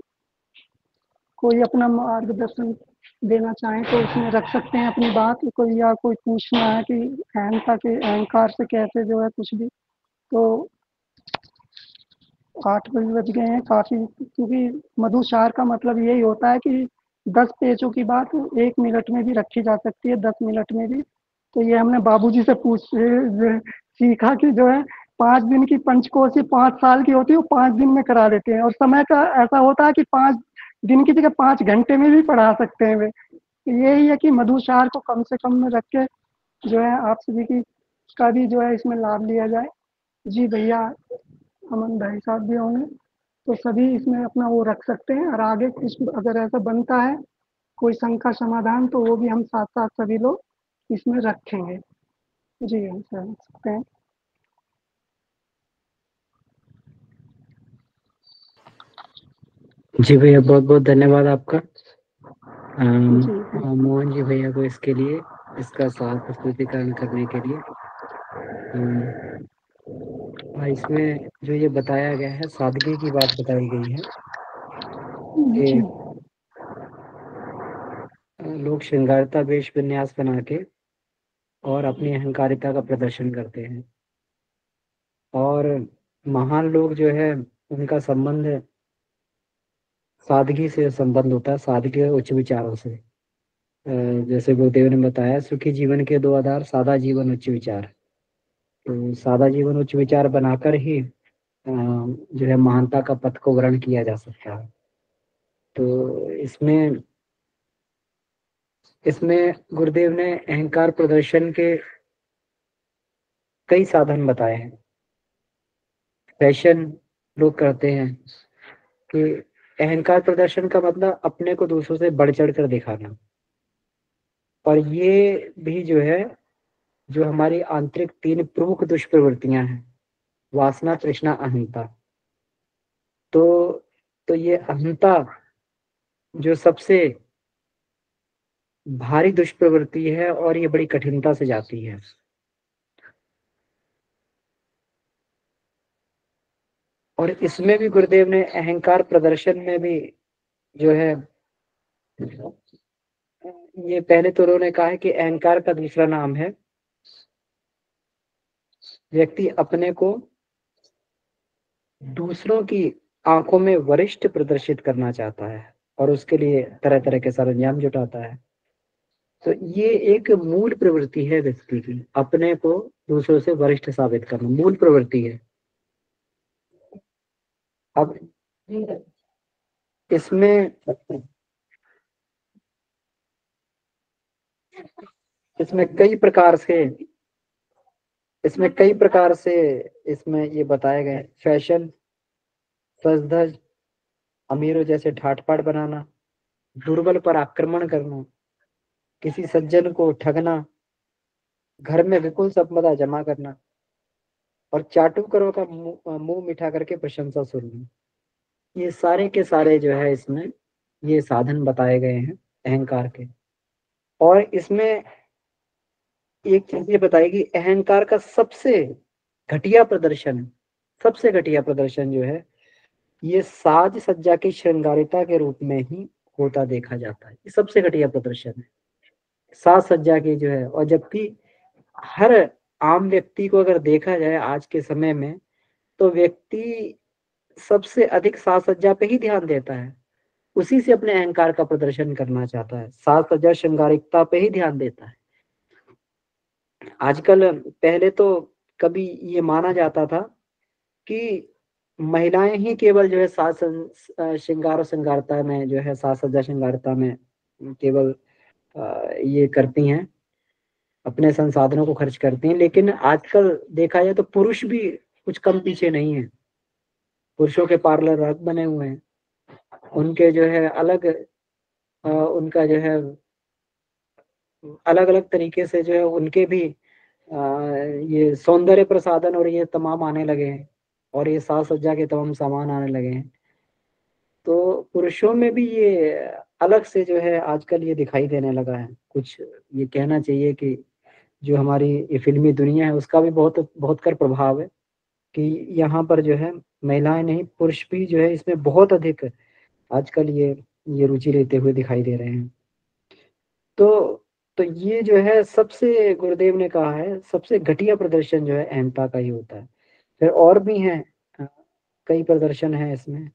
कोई अपना मार्गदर्शन देना चाहें तो उसमें रख सकते हैं अपनी बात, कोई या कोई पूछना है कि अहंता के अहंकार से कैसे जो है कुछ भी। तो 8 बज गए हैं काफी, क्योंकि मधुशार का मतलब यही होता है कि 10 पेजों की बात 1 मिनट में भी रखी जा सकती है, 10 मिनट में भी। तो ये हमने बाबूजी से पूछ सीखा कि जो है 5 दिन की पंचकोशी 5 साल की होती है, वो 5 दिन में करा देते हैं, और समय का ऐसा होता है कि 5 दिन की जगह 5 घंटे में भी पढ़ा सकते हैं वे। तो यही है कि मधुशार को कम से कम में रख के जो है आप सभी की का भी जो है इसमें लाभ लिया जाए। जी भैया, अमन भाई साहब भी होंगे, तो सभी इसमें अपना वो रख सकते हैं, और आगे कुछ अगर ऐसा बनता है कोई शंका समाधान तो वो भी हम साथ साथ सभी लोग इसमें रखेंगे। जी हम सर रख सकते हैं। जी भैया, बहुत बहुत धन्यवाद आपका जी मोहन जी भैया को इसके लिए, इसका साफ प्रस्तुतिकरण करने के लिए। इसमें जो ये बताया गया है, सादगी की बात बताई गई है जी कि लोग श्रृंगारता वेश विन्यास बना के और अपनी अहंकारिता का प्रदर्शन करते हैं, और महान लोग जो है उनका संबंध सादगी से संबंध होता है, सादगी और उच्च विचारों से। जैसे गुरुदेव ने बताया, सुखी जीवन के दो आधार, सादा जीवन उच्च विचार। तो सादा जीवन उच्च विचार बनाकर ही जो है महानता का पथ को वर्ण किया जा सकता है। तो इसमें इसमें गुरुदेव ने अहंकार प्रदर्शन के कई साधन बताए हैं। फैशन लोग करते हैं कि अहंकार प्रदर्शन का मतलब अपने को दूसरों से बढ़ चढ़ कर दिखाना, और ये भी जो है जो हमारी आंतरिक तीन प्रमुख दुष्प्रवृत्तियां हैं, वासना तृष्णा अहंता। तो तो ये अहंता जो सबसे भारी दुष्प्रवृत्ति है, और ये बड़ी कठिनता से जाती है। और इसमें भी गुरुदेव ने अहंकार प्रदर्शन में भी जो है, ये पहले तो उन्होंने कहा है कि अहंकार का दूसरा नाम है व्यक्ति अपने को दूसरों की आंखों में वरिष्ठ प्रदर्शित करना चाहता है और उसके लिए तरह तरह के सरंजाम जुटाता है। तो ये एक मूल प्रवृत्ति है व्यक्ति की, अपने को दूसरों से वरिष्ठ साबित करना मूल प्रवृत्ति है। अब इसमें इसमें कई प्रकार से इसमें ये बताए गए फैशन, सज-धज, अमीरों जैसे ठाट-बाट बनाना, दुर्बल पर आक्रमण करना, किसी सज्जन को ठगना, घर में विपुल संपदा जमा करना और चाटुकरों का मुंह मीठा करके प्रशंसा सुनना। ये सारे के सारे जो है इसमें ये साधन बताए गए हैं अहंकार के। और इसमें एक चीज ये बताई कि अहंकार का सबसे घटिया प्रदर्शन जो है ये साज सज्जा की श्रृंगारिता के रूप में ही होता देखा जाता है। ये सबसे घटिया प्रदर्शन है साज सज्जा की जो है। और जबकि हर आम व्यक्ति को अगर देखा जाए आज के समय में, तो व्यक्ति सबसे अधिक साज सज्जा पे ही ध्यान देता है, उसी से अपने अहंकार का प्रदर्शन करना चाहता है, साज सज्जा श्रृंगारिकता पे ही ध्यान देता है आजकल। पहले तो कभी ये माना जाता था कि महिलाएं ही केवल जो है श्रृंगार और श्रृंगारता में जो है साज सज्जा श्रृंगारता में केवल ये करती हैं, अपने संसाधनों को खर्च करती हैं। लेकिन आजकल देखा जाए तो पुरुष भी कुछ कम पीछे नहीं है। पुरुषों के पार्लर अलग बने हुए हैं, उनके जो है अलग उनका जो है अलग अलग तरीके से जो है उनके भी ये सौंदर्य प्रसाधन और ये तमाम आने लगे हैं, और ये साज सज्जा के तमाम सामान आने लगे हैं। तो पुरुषों में भी ये अलग से जो है आजकल ये दिखाई देने लगा है। कुछ ये कहना चाहिए कि जो हमारी ये फिल्मी दुनिया है उसका भी बहुत बहुत कर प्रभाव है कि यहाँ पर जो है महिलाएं नहीं पुरुष भी जो है इसमें बहुत अधिक आजकल ये रुचि लेते हुए दिखाई दे रहे हैं। तो ये जो है सबसे, गुरुदेव ने कहा है सबसे घटिया प्रदर्शन जो है अहंता का ही होता है। फिर और भी हैं कई प्रदर्शन हैं इसमें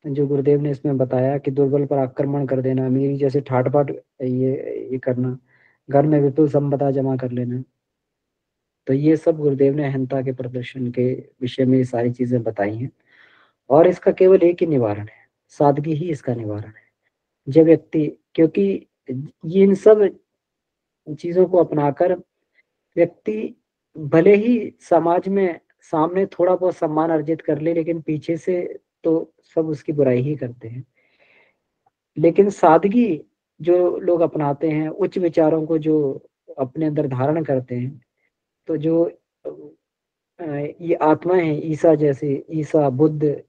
जो गुरुदेव ने इसमें बताया कि दुर्बल पर आक्रमण कर देना, अमीरी जैसे ठाट बाट ये करना, घर में विपुल संपदा जमा कर लेना। तो ये सब गुरुदेव ने अहंता के प्रदर्शन के विषय में ये सारी चीजें बताई हैं। और इसका केवल एक ही निवारण है, सादगी ही इसका निवारण है। जब व्यक्ति, क्योंकि ये इन सब चीजों को अपनाकर व्यक्ति भले ही समाज में सामने थोड़ा बहुत सम्मान अर्जित कर ले, लेकिन पीछे से तो सब उसकी बुराई ही करते हैं। लेकिन सादगी जो लोग अपनाते हैं, उच्च विचारों को जो अपने अंदर धारण करते हैं, तो जो ये आत्मा है ईसा जैसे, ईसा, बुद्ध,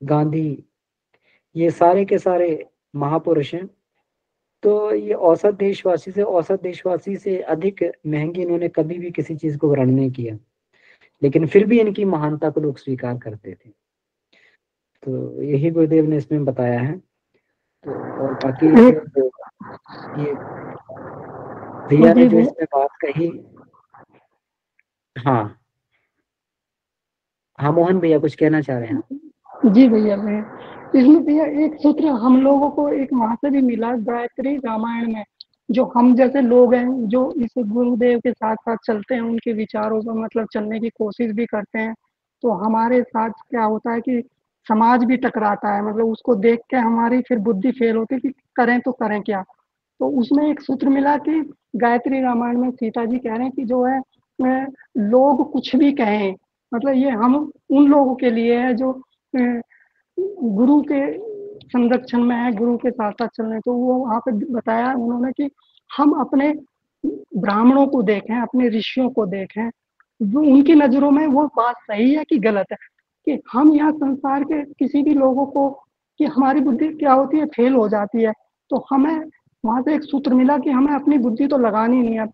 गांधी, ये सारे के सारे महापुरुष हैं। तो ये औसत देशवासी से अधिक महंगी इन्होंने कभी भी किसी चीज को ग्रहण नहीं किया, लेकिन फिर भी इनकी महानता को लोग स्वीकार करते थे। तो यही गुरुदेव ने इसमें बताया है। तो और बाकी ये भैया ने जो इसमें बात कही, हाँ हाँ मोहन भैया कुछ कहना चाह रहे हैं। जी भैया, इसमें भैया एक सूत्र हम लोगों को एक वहां से भी मिला गायत्री रामायण में। जो हम जैसे लोग हैं जो इस गुरुदेव के साथ साथ चलते हैं, उनके विचारों पर मतलब चलने की कोशिश भी करते हैं, तो हमारे साथ क्या होता है कि समाज भी टकराता है। मतलब उसको देख के हमारी फिर बुद्धि फेल होती है कि करें तो करें क्या। तो उसमें एक सूत्र मिला कि गायत्री रामायण में सीता जी कह रहे हैं कि जो है लोग कुछ भी कहें, मतलब ये हम उन लोगों के लिए है जो गुरु के संरक्षण में है, गुरु के साथ साथ चल रहे हैं। तो वो वहाँ पे बताया उन्होंने कि हम अपने ब्राह्मणों को देखें, अपने ऋषियों को देखें, जो उनकी नजरों में वो बात सही है कि गलत है। कि हम यहाँ संसार के किसी भी लोगों को, कि हमारी बुद्धि क्या होती है, फेल हो जाती है। तो हमें वहां से एक सूत्र मिला कि हमें अपनी बुद्धि तो लगानी नहीं है।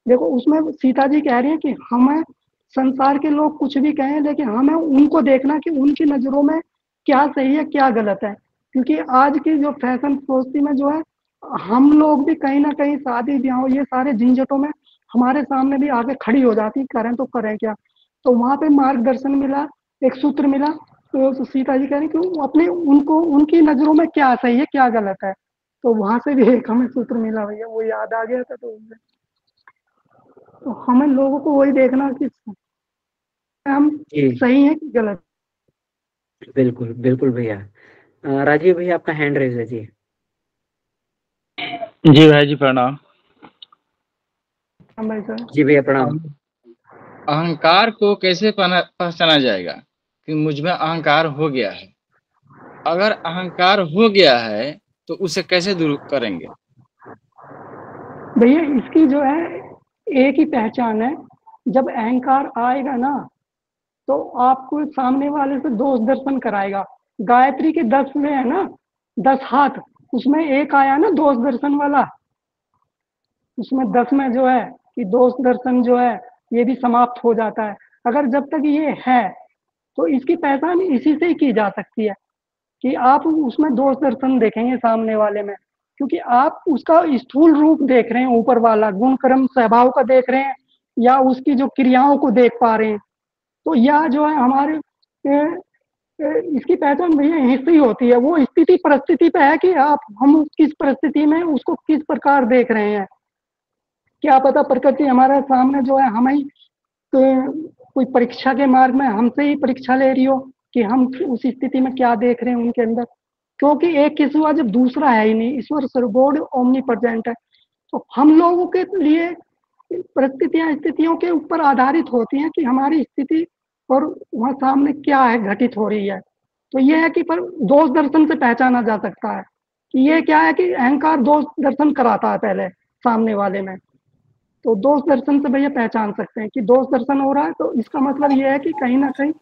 देखो उसमें सीता जी कह रही है कि हमें संसार के लोग कुछ भी कहें, लेकिन हमें उनको देखना कि उनकी नजरों में क्या सही है क्या गलत है। क्योंकि आज की जो फैशन फरोशी में जो है, हम लोग भी कहीं ना कहीं शादी ब्याह ये सारे झंझटों में हमारे सामने भी आगे खड़ी हो जाती, करें तो करें क्या। तो वहां पे मार्गदर्शन मिला, एक सूत्र मिला तो सीता जी कह रही कि वो अपने उनको उनकी नजरों में क्या सही है क्या गलत है। तो वहां से भी एक हमें सूत्र मिला भैया, वो याद आ गया था। तो हमें लोगों को वही देखना कि हम जी सही हैं कि गलत। बिल्कुल बिल्कुल भैया। राजीव भैया आपका हैंड रेज है जी। जी भाई जी प्रणाम। हाँ भाई साहब। जी भैया प्रणाम। अहंकार को कैसे पहचाना जाएगा कि मुझ में अहंकार हो गया है? अगर अहंकार हो गया है तो उसे कैसे दूर करेंगे? भैया इसकी जो है एक ही पहचान है, जब अहंकार आएगा ना तो आपको सामने वाले से दोष दर्शन कराएगा। गायत्री के 10 में है ना, 10 हाथ, उसमें एक आया ना दोष दर्शन वाला, उसमें 10 में जो है कि दोष दर्शन जो है ये भी समाप्त हो जाता है। अगर जब तक ये है तो इसकी पहचान इसी से ही की जा सकती है कि आप उसमें दोष दर्शन देखेंगे सामने वाले में, क्योंकि आप उसका स्थूल रूप देख रहे हैं, ऊपर वाला गुण कर्म स्वभाव का देख रहे हैं, या उसकी जो क्रियाओं को देख पा रहे हैं। तो यह जो है हमारे इसकी पहचान भैया यहीं से ही होती है। वो स्थिति परिस्थिति पे है कि आप हम किस परिस्थिति में उसको किस प्रकार देख रहे हैं। क्या पता प्रकृति हमारे सामने जो है हमें कोई परीक्षा के मार्ग में हमसे ही परीक्षा ले रही हो कि हम उस स्थिति में क्या देख रहे हैं उनके अंदर। क्योंकि एक के सिवा जब दूसरा है ही नहीं, ईश्वर सर्वगोड ओमनी प्रेजेंट है। तो हम लोगों के लिए परिस्थितियां स्थितियों के ऊपर आधारित होती हैं कि हमारी स्थिति और वहाँ सामने क्या है घटित हो रही है। तो ये है कि पर दोष दर्शन से पहचाना जा सकता है कि ये क्या है कि अहंकार दोष दर्शन कराता है पहले सामने वाले में। तो दोष दर्शन से भैया पहचान सकते हैं कि दोष दर्शन हो रहा है, तो इसका मतलब ये है कि कहीं ना कहीं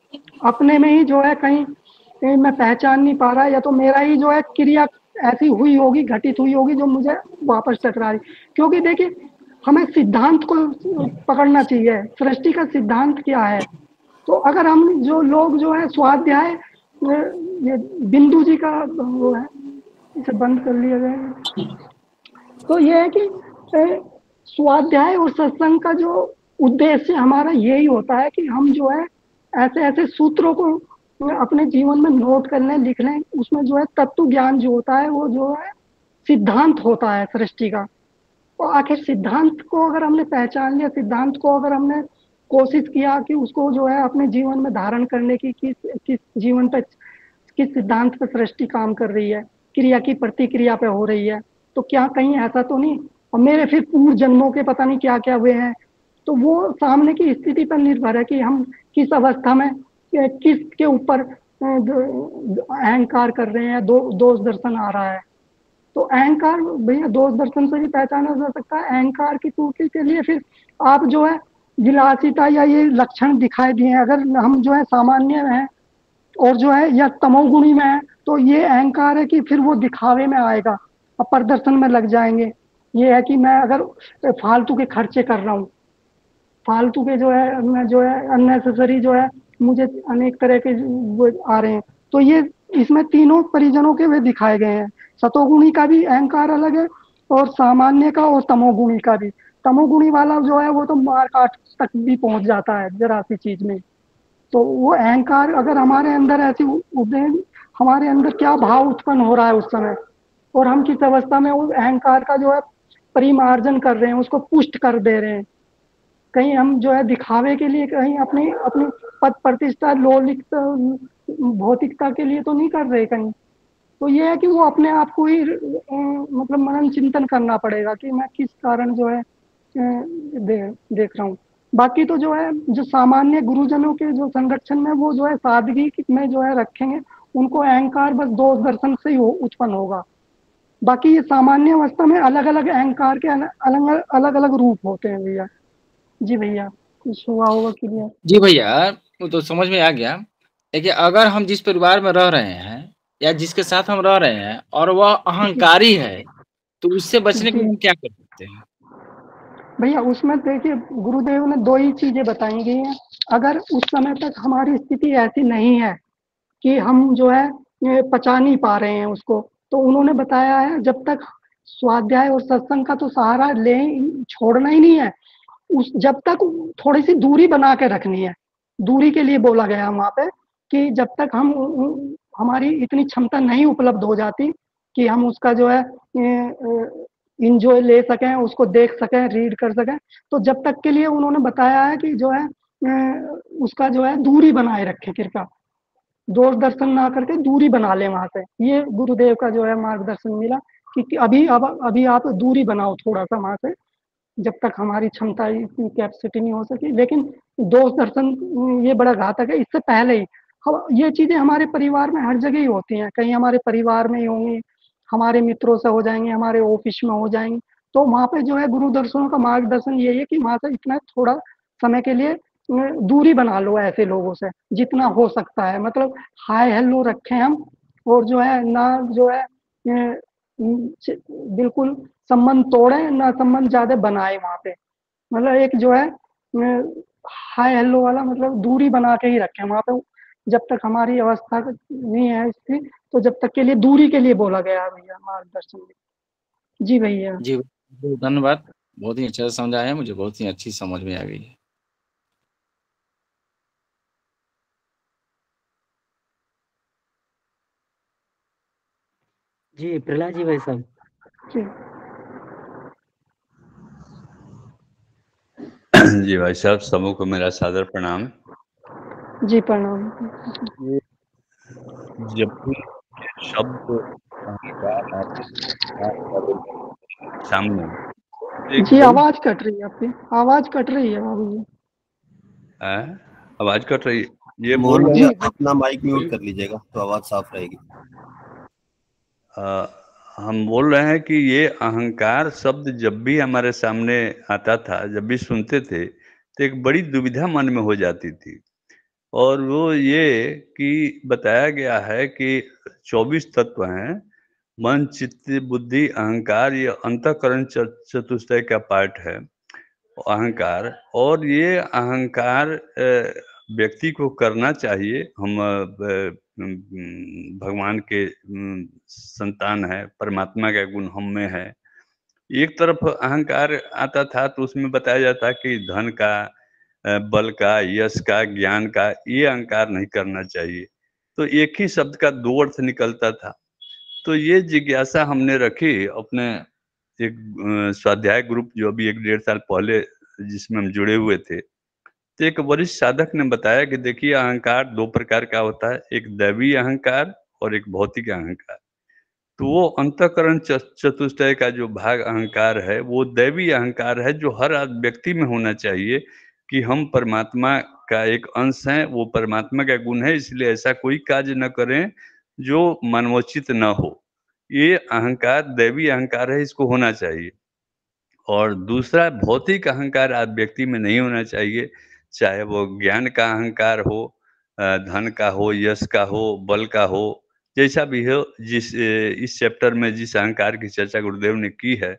अपने में ही जो है कहीं मैं पहचान नहीं पा रहा, या तो मेरा ही जो है क्रिया ऐसी हुई होगी, घटित हुई होगी जो मुझे वापस टकरा रही। क्योंकि देखिए हमें सिद्धांत को पकड़ना चाहिए, सृष्टि का सिद्धांत क्या है। तो अगर हम जो लोग जो है स्वाध्याय, ये बिंदु जी का वो है, इसे बंद कर लिया जाएगा। तो ये है कि स्वाध्याय और सत्संग का जो उद्देश्य हमारा यही होता है कि हम जो है ऐसे ऐसे सूत्रों को अपने जीवन में नोट कर लें, लिख लें। उसमें जो है तत्व ज्ञान जो होता है वो जो है सिद्धांत होता है सृष्टि का। तो आखिर सिद्धांत को अगर हमने पहचान लिया, सिद्धांत को अगर हमने कोशिश किया कि उसको जो है अपने जीवन में धारण करने की, किस जीवन पे किस सिद्धांत पे सृष्टि काम कर रही है, क्रिया की प्रतिक्रिया पे हो रही है, तो क्या कहीं ऐसा तो नहीं और मेरे फिर पूर्व जन्मों के पता नहीं क्या क्या हुए हैं। तो वो सामने की स्थिति पर निर्भर है कि हम किस अवस्था में किसके ऊपर अहंकार कर रहे हैं, दोष दर्शन आ रहा है। तो अहंकार भैया दोष दर्शन से भी पहचाना जा सकता है। अहंकार की पूर्ति के लिए फिर आप जो है विलासिता या ये लक्षण दिखाई दिए, अगर हम जो है सामान्य में है और जो है या तमोगुणी में है, तो ये अहंकार है कि फिर वो दिखावे में आएगा और प्रदर्शन में लग जाएंगे। ये है कि मैं अगर फालतू के खर्चे कर रहा हूँ, फालतू के जो है मैं जो है अननेसेसरी जो है मुझे अनेक तरह के वो आ रहे हैं। तो ये इसमें तीनों परिजनों के वे दिखाए गए हैं। सतोगुणी का भी अहंकार अलग है और सामान्य का और तमोगुणी का भी। तमोगुणी वाला जो है वो तो मार काट तक भी पहुंच जाता है जरा सी चीज में। तो वो अहंकार अगर हमारे अंदर ऐसी हमारे अंदर क्या भाव उत्पन्न हो रहा है उस समय, और हम किस अवस्था में उस अहंकार का जो है परिमार्जन कर रहे हैं, उसको पुष्ट कर दे रहे हैं। कहीं हम जो है दिखावे के लिए, कहीं अपनी अपनी पद प्रतिष्ठा लौकिकता भौतिकता के लिए तो नहीं कर रहे कहीं। तो ये है कि वो अपने आप को ही मतलब मनन चिंतन करना पड़ेगा कि मैं किस कारण जो है देख रहा हूँ। बाकी तो जो है जो सामान्य गुरुजनों के जो संरक्षण में वो जो है सादगी में जो है रखेंगे, उनको अहंकार बस दोष दर्शन से ही उत्पन्न होगा। बाकी ये सामान्य अवस्था में अलग अलग अहंकार के अलग अलग रूप होते हैं भैया। जी भैया कुछ हुआ होगा क्लियर? जी भैया वो तो समझ में आ गया। देखिए अगर हम जिस परिवार में रह रहे हैं या जिसके साथ हम रह रहे हैं और वह अहंकारी है तो उससे बचने के लिए हम क्या कर सकते हैं? भैया उसमें देखिए गुरुदेव ने दो ही चीजें बताई गई हैं। अगर उस समय तक हमारी स्थिति ऐसी नहीं है कि हम जो है पचा नहीं पा रहे हैं उसको, तो उन्होंने बताया है जब तक स्वाध्याय और सत्संग का तो सहारा ले छोड़ना ही नहीं है, उस जब तक थोड़ी सी दूरी बना के रखनी है। दूरी के लिए बोला गया वहां पे कि जब तक हम हमारी इतनी क्षमता नहीं उपलब्ध हो जाती कि हम उसका जो है इंजॉय ले सकें, उसको देख सकें, रीड कर सकें, तो जब तक के लिए उन्होंने बताया है कि जो है उसका जो है दूरी बनाए रखें, कृपया दोष दर्शन ना करके दूरी बना लें वहां से। ये गुरुदेव का जो है मार्गदर्शन मिला कि अभी आप दूरी बनाओ थोड़ा सा वहां से, जब तक हमारी क्षमता इतनी कैपेसिटी नहीं हो सकी। लेकिन दोष दर्शन ये बड़ा घातक है। इससे पहले ही ये चीजें हमारे परिवार में हर जगह ही होती हैं, कहीं हमारे परिवार में ही होंगी, हमारे मित्रों से हो जाएंगे, हमारे ऑफिस में हो जाएंगे। तो वहां पे जो है गुरु दर्शनों का मार्गदर्शन यही है कि वहां से इतना थोड़ा समय के लिए दूरी बना लो ऐसे लोगों से जितना हो सकता है। मतलब हाय हेलो रखें हम, और जो है ना जो है बिल्कुल संबंध तोड़े ना संबंध ज्यादा बनाए वहां पे। मतलब एक जो है हाय हेलो वाला मतलब दूरी बना के ही रखें वहां पे। जब तक हमारी अवस्था नहीं है इसकी, तो जब तक के लिए दूरी के लिए बोला गया है भैया मार्गदर्शन में। जी भैया। जी धन्यवाद, बहुत ही अच्छा समझाया है, मुझे बहुत ही अच्छी समझ में आ गई है। जी प्रहलाद जी भाई साहब। जी जी भाई साहब, समूह को मेरा सादर प्रणाम। जी प्रणाम। ये जब भी शब्द अहंकार आते हैं सामने, एक जी बड़ी आवाज कट रही है आपकी, आवाज कट रही है बाबू जी। आवाज कट रही है। ये बोल मोनू रहे जी जी हैं अपना माइक म्यूट कर लीजिएगा तो आवाज साफ रहेगी। हम बोल रहे हैं कि ये अहंकार शब्द जब भी हमारे सामने आता था, जब भी सुनते थे, तो एक बड़ी दुविधा मन में हो जाती थी। और वो ये कि बताया गया है कि 24 तत्व हैं, मन चित्त बुद्धि अहंकार, ये अंतःकरण चतुष्टय का पार्ट है अहंकार। और ये अहंकार व्यक्ति को करना चाहिए। हम भगवान के संतान है, परमात्मा का गुण हम में है। एक तरफ अहंकार आता था तो उसमें बताया जाता कि धन का, बल का, यश का, ज्ञान का, ये अहंकार नहीं करना चाहिए। तो एक ही शब्द का दो अर्थ निकलता था। तो ये जिज्ञासा हमने रखी अपने एक स्वाध्याय ग्रुप जो अभी 1-1.5 साल पहले जिसमें हम जुड़े हुए थे। तो एक वरिष्ठ साधक ने बताया कि देखिए अहंकार 2 प्रकार का होता है, एक दैवी अहंकार और एक भौतिक अहंकार। तो वो अंतःकरण चतुष्टय का जो भाग अहंकार है, वो दैवी अहंकार है जो हर व्यक्ति में होना चाहिए कि हम परमात्मा का एक अंश हैं, वो परमात्मा का गुण है, इसलिए ऐसा कोई कार्य न करें जो मनवोचित न हो। ये अहंकार दैवी अहंकार है, इसको होना चाहिए। और दूसरा भौतिक अहंकार आप व्यक्ति में नहीं होना चाहिए, चाहे वो ज्ञान का अहंकार हो, धन का हो, यश का हो, बल का हो, जैसा भी हो। इस चैप्टर में जिस अहंकार की चर्चा गुरुदेव ने की है,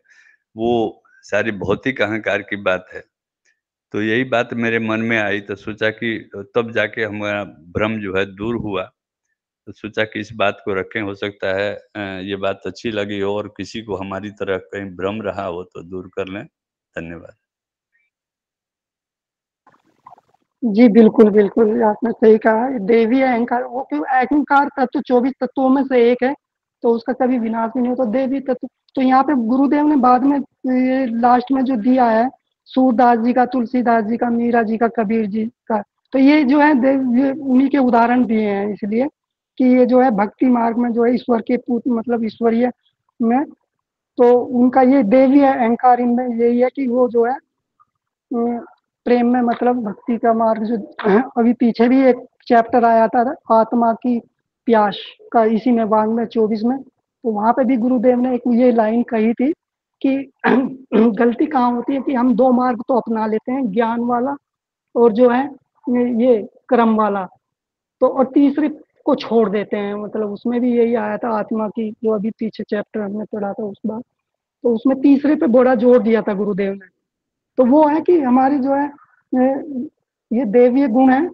वो सारी भौतिक अहंकार की बात है। तो यही बात मेरे मन में आई, तो सोचा कि तब जाके हमारा भ्रम जो है दूर हुआ। तो सोचा कि इस बात को रखें, हो सकता है ये बात अच्छी लगी हो और किसी को हमारी तरह कहीं भ्रम रहा हो तो दूर कर लें। धन्यवाद। जी बिल्कुल बिल्कुल, आपने सही कहा। देवी अहंकार, वो क्यों अहंकार तत्व 24 तत्वों में से एक है, तो उसका कभी विनाश भी नहीं होता। देवी तत्व तो यहाँ पे गुरुदेव ने बाद में ये लास्ट में जो दिया है, सूरदास जी का, तुलसीदास जी का, मीरा जी का, कबीर जी का, तो ये जो है देव ये उन्हीं के उदाहरण दिए हैं, इसलिए कि ये जो है भक्ति मार्ग में जो है ईश्वर के पूत मतलब ईश्वरीय में, तो उनका ये देवी अहंकार इनमें यही है कि वो जो है प्रेम में मतलब भक्ति का मार्ग जो अभी पीछे भी एक चैप्टर आया था आत्मा की प्यास का, इसी में वांग्मय 24 में, तो वहां पे भी गुरुदेव ने एक ये लाइन कही थी कि गलती कहाँ होती है कि हम दो मार्ग तो अपना लेते हैं, ज्ञान वाला और जो है ये कर्म वाला, तो और तीसरे को छोड़ देते हैं। मतलब उसमें भी यही आया था आत्मा की, जो अभी पीछे चैप्टर हमने पढ़ा था उस बार, तो उसमें तीसरे पे बड़ा जोर दिया था गुरुदेव ने। तो वो है कि हमारी जो है ये देवीय गुण है,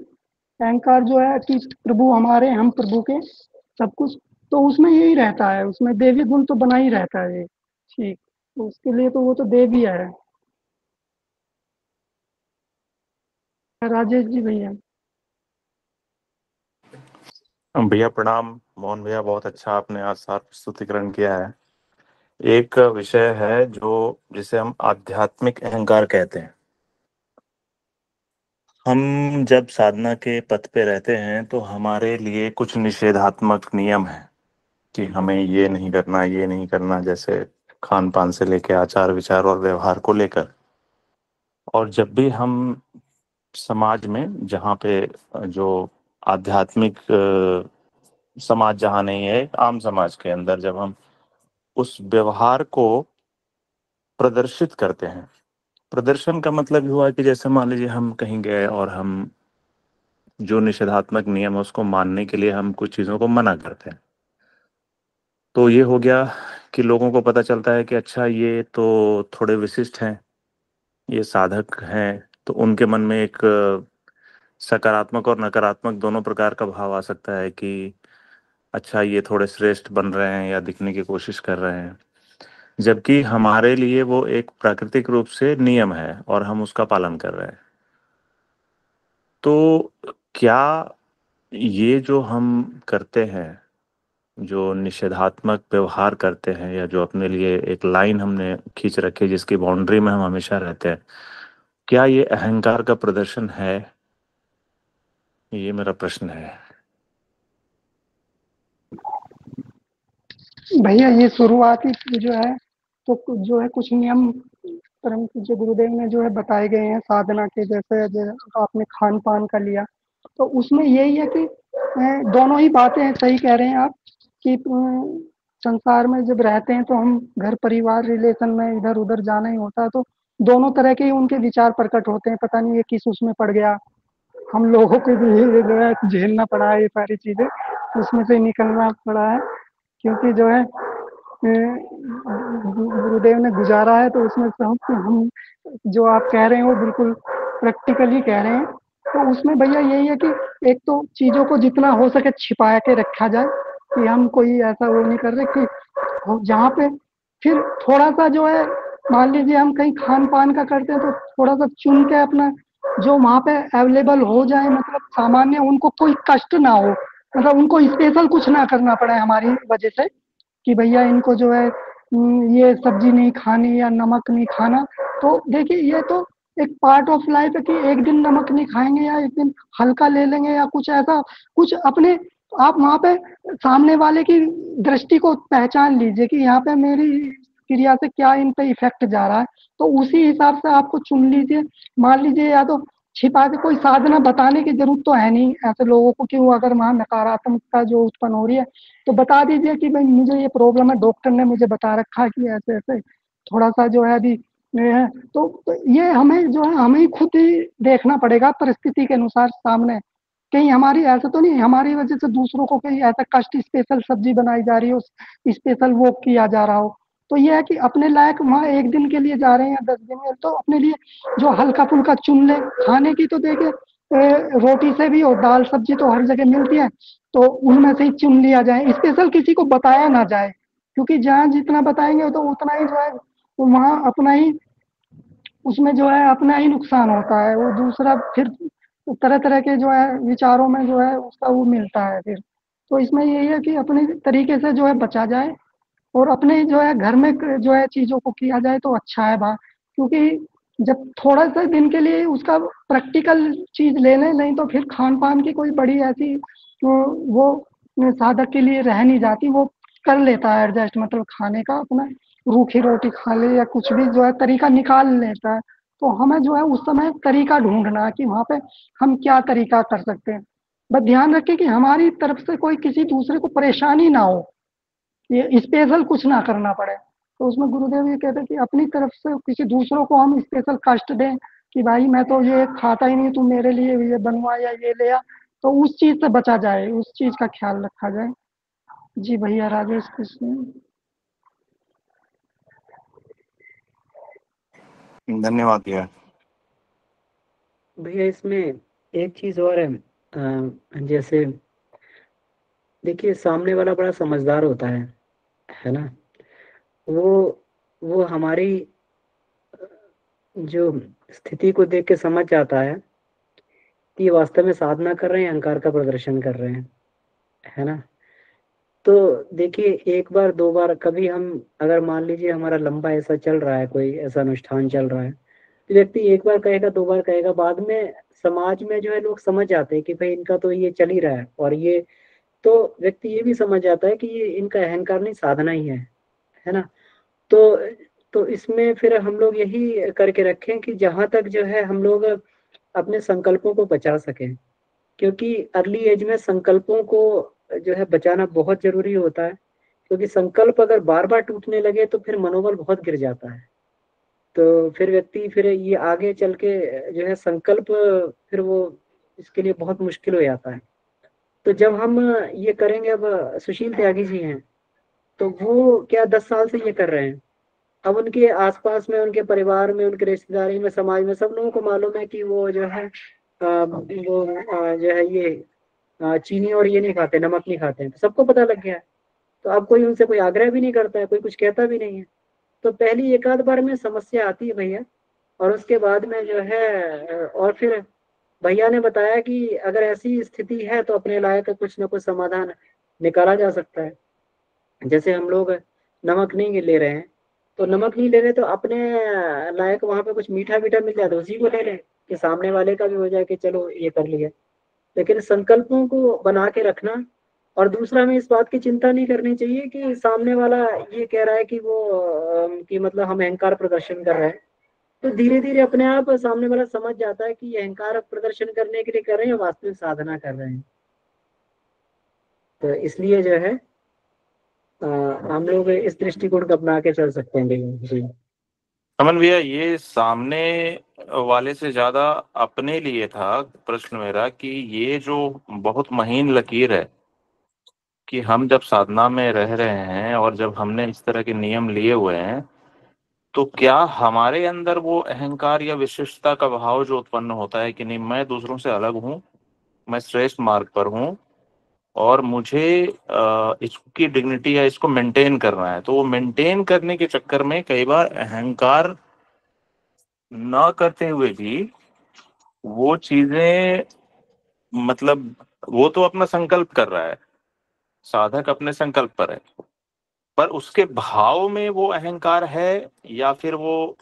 अहंकार जो है कि प्रभु हमारे, हम प्रभु के, सब कुछ, तो उसमें यही रहता है, उसमें देवी गुण तो बना ही रहता है ये। ठीक, तो उसके लिए तो वो तो देवी है। राजेश जी भैया। भैया प्रणाम। मोहन भैया, बहुत अच्छा आपने आज सार प्रस्तुतिकरण किया है। एक विषय है जो जिसे हम आध्यात्मिक अहंकार कहते हैं। हम जब साधना के पथ पे रहते हैं तो हमारे लिए कुछ निषेधात्मक नियम हैं कि हमें ये नहीं करना, ये नहीं करना, जैसे खान पान से लेके आचार विचार और व्यवहार को लेकर। और जब भी हम समाज में, जहाँ पे जो आध्यात्मिक समाज जहाँ नहीं है, एक आम समाज के अंदर जब हम उस व्यवहार को प्रदर्शित करते हैं। प्रदर्शन का मतलब ये हुआ कि जैसे मान लीजिए हम कहीं गए और हम जो निषेधात्मक नियम है उसको मानने के लिए हम कुछ चीज़ों को मना करते हैं, तो ये हो गया कि लोगों को पता चलता है कि अच्छा ये तो थोड़े विशिष्ट हैं, ये साधक हैं, तो उनके मन में एक सकारात्मक और नकारात्मक दोनों प्रकार का भाव आ सकता है कि अच्छा ये थोड़े श्रेष्ठ बन रहे हैं या दिखने की कोशिश कर रहे हैं, जबकि हमारे लिए वो एक प्राकृतिक रूप से नियम है और हम उसका पालन कर रहे हैं। तो क्या ये जो हम करते हैं, जो निषेधात्मक व्यवहार करते हैं, या जो अपने लिए एक लाइन हमने खींच रखी है जिसकी बाउंड्री में हम हमेशा रहते हैं, क्या ये अहंकार का प्रदर्शन है? ये मेरा प्रश्न है। भैया ये शुरुआती जो है तो जो है कुछ नियम परम पूज्य गुरुदेव ने जो है बताए गए हैं साधना के, जैसे आपने खान पान का लिया तो उसमें यही है कि दोनों ही बातें हैं, सही कह रहे हैं आप कि संसार में जब रहते हैं तो हम घर परिवार रिलेशन में इधर उधर जाना ही होता है, तो दोनों तरह के ही उनके विचार प्रकट होते हैं। पता नहीं ये किस उसमें पड़ गया, हम लोगों को भी ये जो है झेलना पड़ा है, ये सारी चीजें उसमें से निकलना पड़ा है, क्योंकि जो है गुरुदेव ने गुजारा है, तो उसमें से हम जो आप कह रहे हैं वो बिल्कुल प्रैक्टिकली कह रहे हैं। तो उसमें भैया यही है कि एक तो चीजों को जितना हो सके छिपा के रखा जाए, कि हम कोई ऐसा वो नहीं कर रहे कि जहाँ पे फिर थोड़ा सा जो है, मान लीजिए हम कहीं खान पान का करते हैं तो थोड़ा सा चुन के अपना जो वहाँ पे अवेलेबल हो जाए, मतलब सामान्य, उनको कोई कष्ट ना हो, मतलब उनको स्पेशल कुछ ना करना पड़े हमारी वजह से कि भैया इनको जो है ये सब्जी नहीं खानी या नमक नहीं खाना। तो देखिए ये तो एक पार्ट ऑफ लाइफ है कि एक दिन नमक नहीं खाएंगे या एक दिन हल्का ले लेंगे या कुछ ऐसा, कुछ अपने आप वहाँ पे सामने वाले की दृष्टि को पहचान लीजिए कि यहाँ पे मेरी क्रिया से क्या इन पे इफेक्ट जा रहा है, तो उसी हिसाब से आपको चुन लीजिए। मान लीजिए या तो छिपा के, कोई साधना बताने की जरूरत तो है नहीं ऐसे लोगों को कि वो अगर वहाँ नकारात्मकता जो उत्पन्न हो रही है तो बता दीजिए कि भाई मुझे ये प्रॉब्लम है, डॉक्टर ने मुझे बता रखा है कि ऐसे ऐसे थोड़ा सा जो है अभी ये है। तो ये हमें जो है हमें खुद ही देखना पड़ेगा परिस्थिति के अनुसार सामने, कहीं हमारी ऐसा तो नहीं हमारी वजह से दूसरों को कहीं ऐसा कष्ट, स्पेशल सब्जी बनाई जा रही हो, स्पेशल वो किया जा रहा हो। तो ये है कि अपने लायक वहाँ एक दिन के लिए जा रहे हैं या 10 दिन में, तो अपने लिए जो हल्का फुल्का चुन ले खाने की। तो देखिए रोटी से भी और दाल सब्जी तो हर जगह मिलती है, तो उनमें से ही चुन लिया जाए, स्पेशल किसी को बताया ना जाए, क्योंकि जहाँ जितना बताएंगे तो उतना ही जो है वहाँ अपना ही, उसमें जो है अपना ही नुकसान होता है, वो दूसरा फिर तरह तरह के जो है विचारों में जो है उसका वो मिलता है फिर। तो इसमें यही है कि अपने तरीके से जो है बचा जाए और अपने जो है घर में जो है चीजों को किया जाए तो अच्छा है बा, क्योंकि जब थोड़ा सा दिन के लिए उसका प्रैक्टिकल चीज ले लें, नहीं तो फिर खान पान की कोई बड़ी ऐसी वो साधक के लिए रह नहीं जाती, वो कर लेता है एडजस्ट, मतलब खाने का अपना रूखी रोटी खा ले या कुछ भी जो है तरीका निकाल लेता है। तो हमें जो है उस समय तरीका ढूंढना है कि वहाँ पे हम क्या तरीका कर सकते हैं। बस ध्यान रखें कि हमारी तरफ से कोई किसी दूसरे को परेशानी ना हो, ये स्पेशल कुछ ना करना पड़े। तो उसमें गुरुदेव ये कहते हैं कि अपनी तरफ से किसी दूसरों को हम स्पेशल कष्ट दें कि भाई मैं तो ये खाता ही नहीं, तू मेरे लिए ये बनवा या ये ले आ, तो उस चीज से बचा जाए, उस चीज का ख्याल रखा जाए। जी भैया, राजेश कृष्ण। धन्यवाद भैया। भैया इसमें एक चीज और है, जैसे देखिए सामने वाला बड़ा समझदार होता है ना। वो वो हमारी जो स्थिति को देख के समझ जाता है कि ये वास्तव में साधना कर रहे हैं, अहंकार का प्रदर्शन कर रहे हैं। है ना? तो देखिए, एक बार 2 बार कभी हम अगर मान लीजिए हमारा लंबा ऐसा चल रहा है, कोई ऐसा अनुष्ठान चल रहा है, तो व्यक्ति 1 बार कहेगा, 2 बार कहेगा, बाद में समाज में जो है लोग समझ जाते हैं कि भई इनका तो ये चल ही रहा है, और ये तो व्यक्ति ये भी समझ जाता है कि ये इनका अहंकार नहीं, साधना ही है ना? तो इसमें फिर हम लोग यही करके रखें कि जहाँ तक जो है हम लोग अपने संकल्पों को बचा सकें, क्योंकि अर्ली एज में संकल्पों को जो है बचाना बहुत ज़रूरी होता है, क्योंकि संकल्प अगर बार-बार टूटने लगे तो फिर मनोबल बहुत गिर जाता है। तो फिर व्यक्ति फिर ये आगे चल के जो है संकल्प फिर वो इसके लिए बहुत मुश्किल हो जाता है। तो जब हम ये करेंगे, अब सुशील त्यागी जी हैं, तो वो क्या 10 साल से ये कर रहे हैं। अब उनके आस-पास में, उनके परिवार में, उनके रिश्तेदारी में, समाज में सब लोगों को मालूम है कि वो जो है जो है ये चीनी और ये नहीं खाते, नमक नहीं खाते हैं, तो सबको पता लग गया है। तो अब कोई उनसे कोई आग्रह भी नहीं करता है, कोई कुछ कहता भी नहीं है। तो पहली एक आध बार में समस्या आती है भैया, और उसके बाद में जो है और फिर भैया ने बताया कि अगर ऐसी स्थिति है तो अपने लायक कुछ न कुछ समाधान निकाला जा सकता है। जैसे हम लोग नमक नहीं ले रहे हैं, तो नमक नहीं ले रहे तो अपने लायक वहाँ पे कुछ मीठा-वीठा मिल जाए तो उसी को ले लें, कि सामने वाले का भी हो जाए कि चलो ये कर लिया। लेकिन संकल्पों को बना के रखना, और दूसरा हमें इस बात की चिंता नहीं करनी चाहिए कि सामने वाला ये कह रहा है कि वो कि मतलब हम अहंकार प्रदर्शन कर रहे हैं। तो धीरे-धीरे अपने आप सामने वाला समझ जाता है कि ये अहंकार प्रदर्शन करने के लिए कर रहे हैं, वास्तविक साधना कर रहे हैं। तो इसलिए जो है हम लोग इस दृष्टिकोण को अपना के चल सकते हैं जी। अमन भैया, ये सामने वाले से ज्यादा अपने लिए था प्रश्न मेरा, कि ये जो बहुत महीन लकीर है कि हम जब साधना में रह रहे हैं और जब हमने इस तरह के नियम लिए हुए हैं, तो क्या हमारे अंदर वो अहंकार या विशिष्टता का भाव जो उत्पन्न होता है कि नहीं, मैं दूसरों से अलग हूँ, मैं श्रेष्ठ मार्ग पर हूँ, और मुझे इसकी डिग्निटी या इसको मेंटेन करना है, तो वो मेंटेन करने के चक्कर में कई बार अहंकार ना करते हुए भी वो चीजें, मतलब वो तो अपना संकल्प कर रहा है, साधक अपने संकल्प पर है, पर उसके भाव में वो अहंकार है, या फिर वो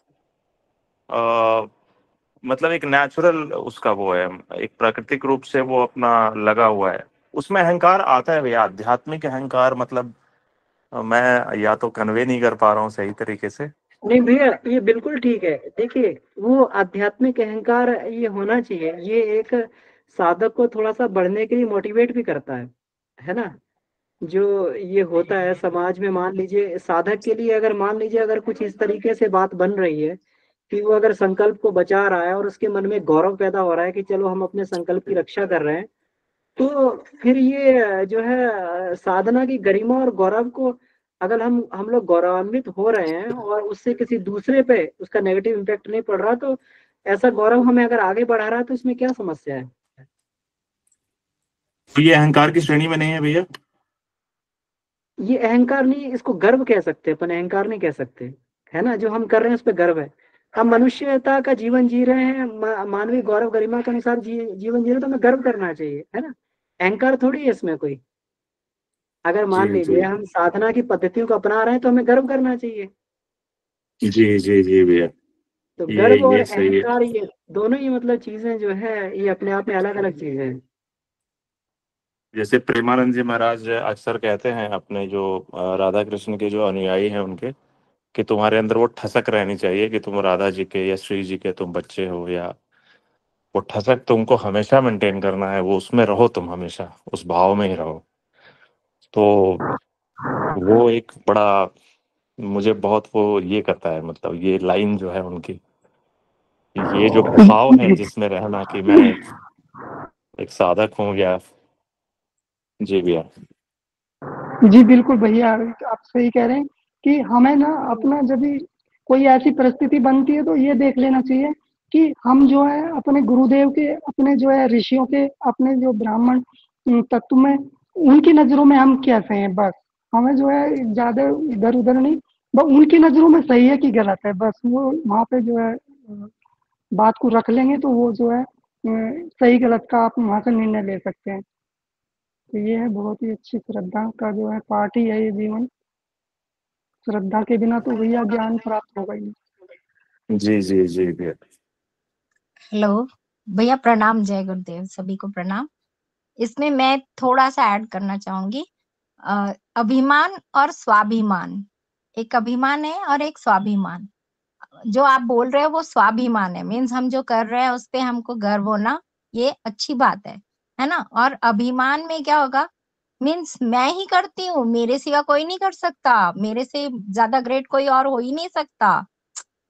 आ, मतलब एक नेचुरल उसका वो है, एक प्राकृतिक रूप से वो अपना लगा हुआ है, उसमें अहंकार आता है भैया, आध्यात्मिक अहंकार, मतलब मैं या तो कन्वे नहीं कर पा रहा हूँ सही तरीके से। नहीं भैया, ये बिल्कुल ठीक है। देखिए, वो आध्यात्मिक अहंकार ये होना चाहिए, ये एक साधक को थोड़ा-सा बढ़ने के लिए मोटिवेट भी करता है ना? जो ये होता है समाज में, मान लीजिए साधक के लिए अगर मान लीजिए अगर कुछ इस तरीके से बात बन रही है कि वो अगर संकल्प को बचा रहा है और उसके मन में गौरव पैदा हो रहा है कि चलो हम अपने संकल्प की रक्षा कर रहे हैं, तो फिर ये जो है साधना की गरिमा और गौरव को अगर हम लोग गौरवान्वित हो रहे हैं और उससे किसी दूसरे पे उसका नेगेटिव इम्पैक्ट नहीं पड़ रहा, तो ऐसा गौरव हमें अगर आगे बढ़ा रहा है तो इसमें क्या समस्या है? तो ये अहंकार की श्रेणी में नहीं है भैया? ये अहंकार नहीं, इसको गर्व कह सकते हैं, अपन अहंकार नहीं कह सकते, है ना? जो हम कर रहे हैं उस पे गर्व है। हम मनुष्यता का जीवन जी रहे हैं, मानवीय गौरव गरिमा के अनुसार जीवन जी रहे हैं, तो हमें गर्व करना चाहिए, है ना? अहंकार थोड़ी है इसमें कोई। अगर मान जी जी लीजिए हम साधना की पद्धतियों को अपना रहे हैं तो हमें गर्व करना चाहिए। जी जी जी भैया, तो ये गर्व और ये सही है। अहंकार, ये दोनों ही मतलब चीजें जो है ये अपने आप में अलग अलग चीजें हैं। जैसे प्रेमानंद जी महाराज अक्सर कहते हैं अपने जो राधा कृष्ण के जो अनुयायी हैं उनके, कि तुम्हारे अंदर वो ठसक रहनी चाहिए कि तुम राधा जी के या श्री जी के तुम बच्चे हो, या वो ठसक तुमको हमेशा मेंटेन करना है, वो उसमें रहो, तुम हमेशा उस भाव में ही रहो। तो वो एक बड़ा मुझे बहुत वो ये करता है, मतलब ये लाइन जो है उनकी, ये जो भाव है जिसमें रहना कि मैं एक साधक हूँ, या जी भैया। जी बिल्कुल भैया, आप सही कह रहे हैं कि हमें ना अपना जब भी कोई ऐसी परिस्थिति बनती है तो ये देख लेना चाहिए कि हम जो है अपने गुरुदेव के, अपने जो है ऋषियों के, अपने जो ब्राह्मण तत्व में, उनकी नजरों में हम कैसे हैं, बस हमें जो है ज्यादा इधर उधर नहीं, बस उनकी नजरों में सही है कि गलत है, बस वो वहाँ पे जो है बात को रख लेंगे तो वो जो है सही गलत का आप वहाँ से निर्णय ले सकते हैं। तो ये है बहुत ही अच्छी श्रद्धा का जो है पाठ ही है ये जीवन। श्रद्धा के बिना तो भैया ज्ञान प्राप्त होगा ही नहीं। जी जी जी भैया। हेलो भैया, प्रणाम, जय गुरुदेव, सभी को प्रणाम। इसमें मैं थोड़ा सा ऐड करना चाहूंगी। अभिमान और स्वाभिमान, एक अभिमान है और एक स्वाभिमान। जो आप बोल रहे हो वो स्वाभिमान है, मीन्स हम जो कर रहे हैं उस पे हमको गर्व होना, ये अच्छी बात है ना। और अभिमान में क्या होगा, मीन्स मैं ही करती हूँ, मेरे सिवा कोई नहीं कर सकता, मेरे से ज्यादा ग्रेट कोई और हो ही नहीं सकता।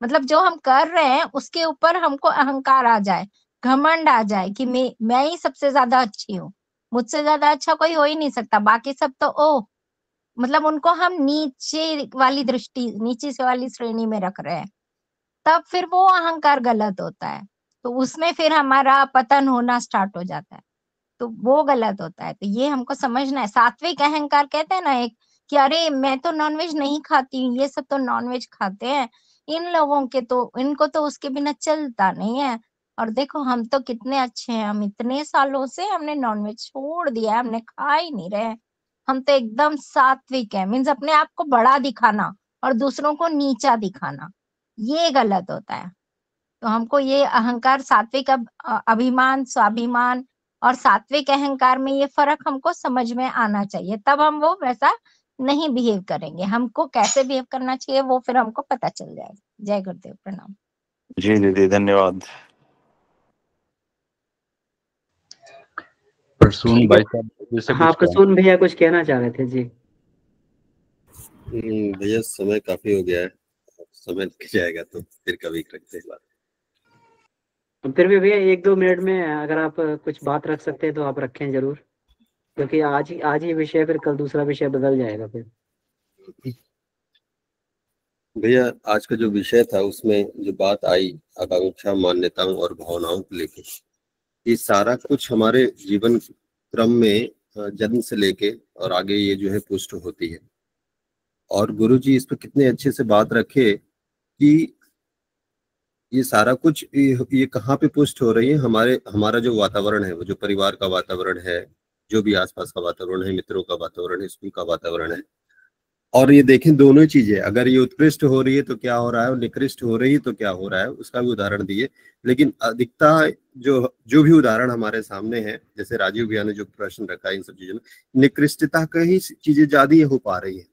मतलब जो हम कर रहे हैं उसके ऊपर हमको अहंकार आ जाए, घमंड आ जाए कि मैं ही सबसे ज्यादा अच्छी हूँ, मुझसे ज्यादा अच्छा कोई हो ही नहीं सकता, बाकी सब तो ओ, मतलब उनको हम नीचे वाली दृष्टि, नीचे से वाली श्रेणी में रख रहे हैं, तब फिर वो अहंकार गलत होता है। तो उसमें फिर हमारा पतन होना स्टार्ट हो जाता है, तो वो गलत होता है। तो ये हमको समझना है। सात्विक अहंकार कहते हैं ना एक, कि अरे मैं तो नॉनवेज नहीं खाती हूँ, ये सब तो नॉनवेज खाते हैं, इन लोगों के तो, इनको तो उसके बिना चलता नहीं है। और देखो हम तो कितने अच्छे हैं, हम इतने सालों से हमने नॉनवेज छोड़ दिया है, हमने खा ही नहीं रहे, हम तो एकदम सात्विक है। मीन्स अपने आप को बड़ा दिखाना और दूसरों को नीचा दिखाना, ये गलत होता है। तो हमको ये अहंकार, सात्विक अभिमान, स्वाभिमान और सात्विक अहंकार में ये फर्क हमको समझ में आना चाहिए, तब हम वो वैसा नहीं बिहेव करेंगे। हमको कैसे बिहेव करना चाहिए वो फिर हमको पता चल जाएगा। जय गुरुदेव, प्रणाम। जी दीदी धन्यवाद। प्रसून भाई साहब जैसे हाँ, कुछ प्रसून भैया कुछ कहना चाह रहे थे जी। भैया समय काफी हो गया है, समय निकल जाएगा तो फिर कभी करते हैं बात। फिर भी भैया 1-2 मिनट में अगर आप कुछ बात रख सकते हैं तो आप रखें जरूर, क्योंकि आज ही विषय, फिर कल दूसरा विषय बदल जाएगा फिर। भैया आज का जो विषय था उसमें जो बात आई आकांक्षा, मान्यताओं और भावनाओं को लेके, ये सारा कुछ हमारे जीवन क्रम में जन्म से लेके और आगे ये जो है पुष्ट होती है। और गुरुजी इस पर कितने अच्छे से बात रखे कि ये सारा कुछ ये कहाँ पे पुष्ट हो रही है, हमारा जो वातावरण है, वो जो परिवार का वातावरण है, जो भी आसपास का वातावरण है, मित्रों का वातावरण है, स्कूल का वातावरण है। और ये देखें दोनों चीजें, अगर ये उत्कृष्ट हो रही है तो क्या हो रहा है और निकृष्ट हो रही है तो क्या हो रहा है, उसका भी उदाहरण दिए। लेकिन अधिकता जो भी उदाहरण हमारे सामने है, जैसे राजीव भैया ने जो प्रश्न रखा है, इन सब चीजों में निकृष्टता का ही चीजें ज्यादा हो पा रही है,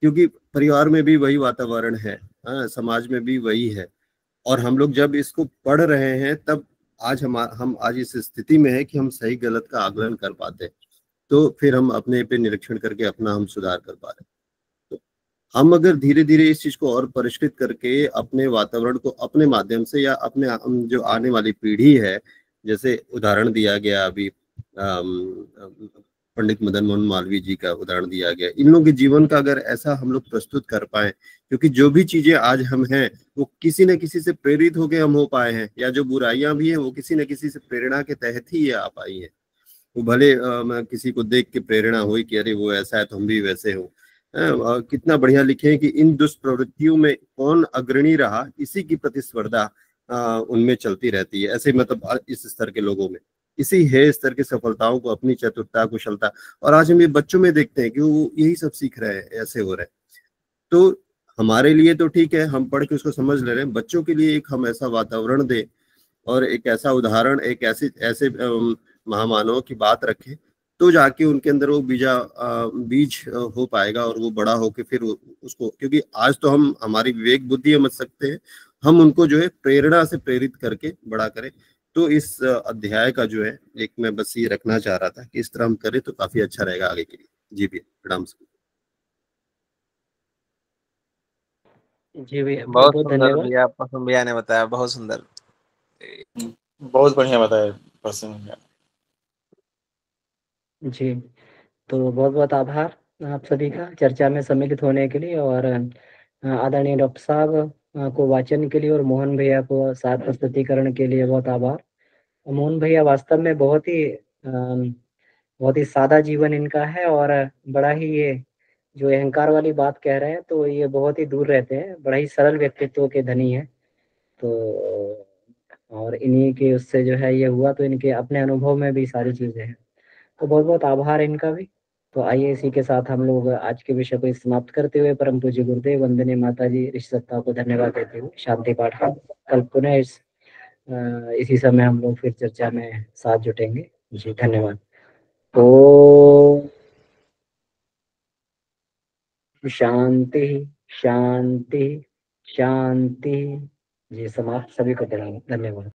क्योंकि परिवार में भी वही वातावरण है, समाज में भी वही है। और हम लोग जब इसको पढ़ रहे हैं तब हम आज इस स्थिति में है कि हम सही गलत का आकलन कर पाते हैं, तो फिर हम अपने पे निरीक्षण करके अपना हम सुधार कर पा रहे हैं। हम अगर धीरे धीरे इस चीज को और परिष्कृत करके अपने वातावरण को अपने माध्यम से या अपने जो आने वाली पीढ़ी है, जैसे उदाहरण दिया गया अभी पंडित मदन मोहन मालवीय जी का उदाहरण दिया गया, इन लोगों के जीवन का अगर ऐसा हम लोग प्रस्तुत कर पाए, क्योंकि जो भी चीजें आज हम हैं वो किसी न किसी से प्रेरित होके हम हो पाए हैं, या जो बुराइयां भी हैं वो किसी न किसी से प्रेरणा के तहत ही ये आ पाई है। वो भले किसी को देख के प्रेरणा हुई कि अरे वो ऐसा है तो हम भी वैसे हो। कितना बढ़िया लिखे हैं कि इन दुष्प्रवृत्तियों में कौन अग्रणी रहा, इसी की प्रतिस्पर्धा उनमें चलती रहती है। ऐसे मतलब इस स्तर के लोगों में इसी है स्तर की सफलताओं को, अपनी चतुरता, कुशलता, और आज हम ये बच्चों में देखते हैं कि वो यही सब सीख रहे हैं, ऐसे हो रहे हैं। तो हमारे लिए तो ठीक है, हम पढ़ के उसको समझ ले रहे हैं, बच्चों के लिए एक हम ऐसा वातावरण दे और एक ऐसा उदाहरण, एक ऐसे महामानवों की बात रखें, तो जाके उनके अंदर वो बीज हो पाएगा और वो बड़ा होके फिर उसको, क्योंकि आज तो हम हमारी विवेक बुद्धि समझ सकते हैं, हम उनको जो है प्रेरणा से प्रेरित करके बड़ा करें। तो इस अध्याय का जो है एक मैं बस ये रखना चाह रहा था कि इस तरह हम करें तो काफी अच्छा रहेगा आगे के लिए। जी भैया प्रणाम। जी भैया बहुत बहुत सुंदर धन्यवाद। भैया, प्रसून भैया ने बताया, बहुत सुंदर। बहुत बढ़िया बताया प्रसन्न भैया। जी, तो बहुत बहुत आभार आप सभी का चर्चा में सम्मिलित होने के लिए, और आदरणीय डॉक्टर साहब को वाचन के लिए और मोहन भैया को साथ प्रस्तुतिकरण के लिए बहुत आभार। मोहन भैया वास्तव में बहुत ही सादा जीवन इनका है, और बड़ा ही ये जो अहंकार वाली बात कह रहे हैं तो ये बहुत ही दूर रहते हैं, बड़ा ही सरल व्यक्तित्व के धनी है। तो और इन्हीं के उससे जो है ये हुआ, तो इनके अपने अनुभव में भी सारी चीजें हैं। तो बहुत बहुत आभार इनका भी। तो आइए इसी के साथ हम लोग आज के विषय को समाप्त करते हुए परम पूज्य गुरुदेव वंदनीय माता जी ऋषि सत्ता को धन्यवाद देते हुए शांति पाठ का कल पुनः इसी समय हम लोग फिर चर्चा में साथ जुटेंगे जी। धन्यवाद। ओ शांति शांति शांति जी। समाप्त। सभी को धन्यवाद।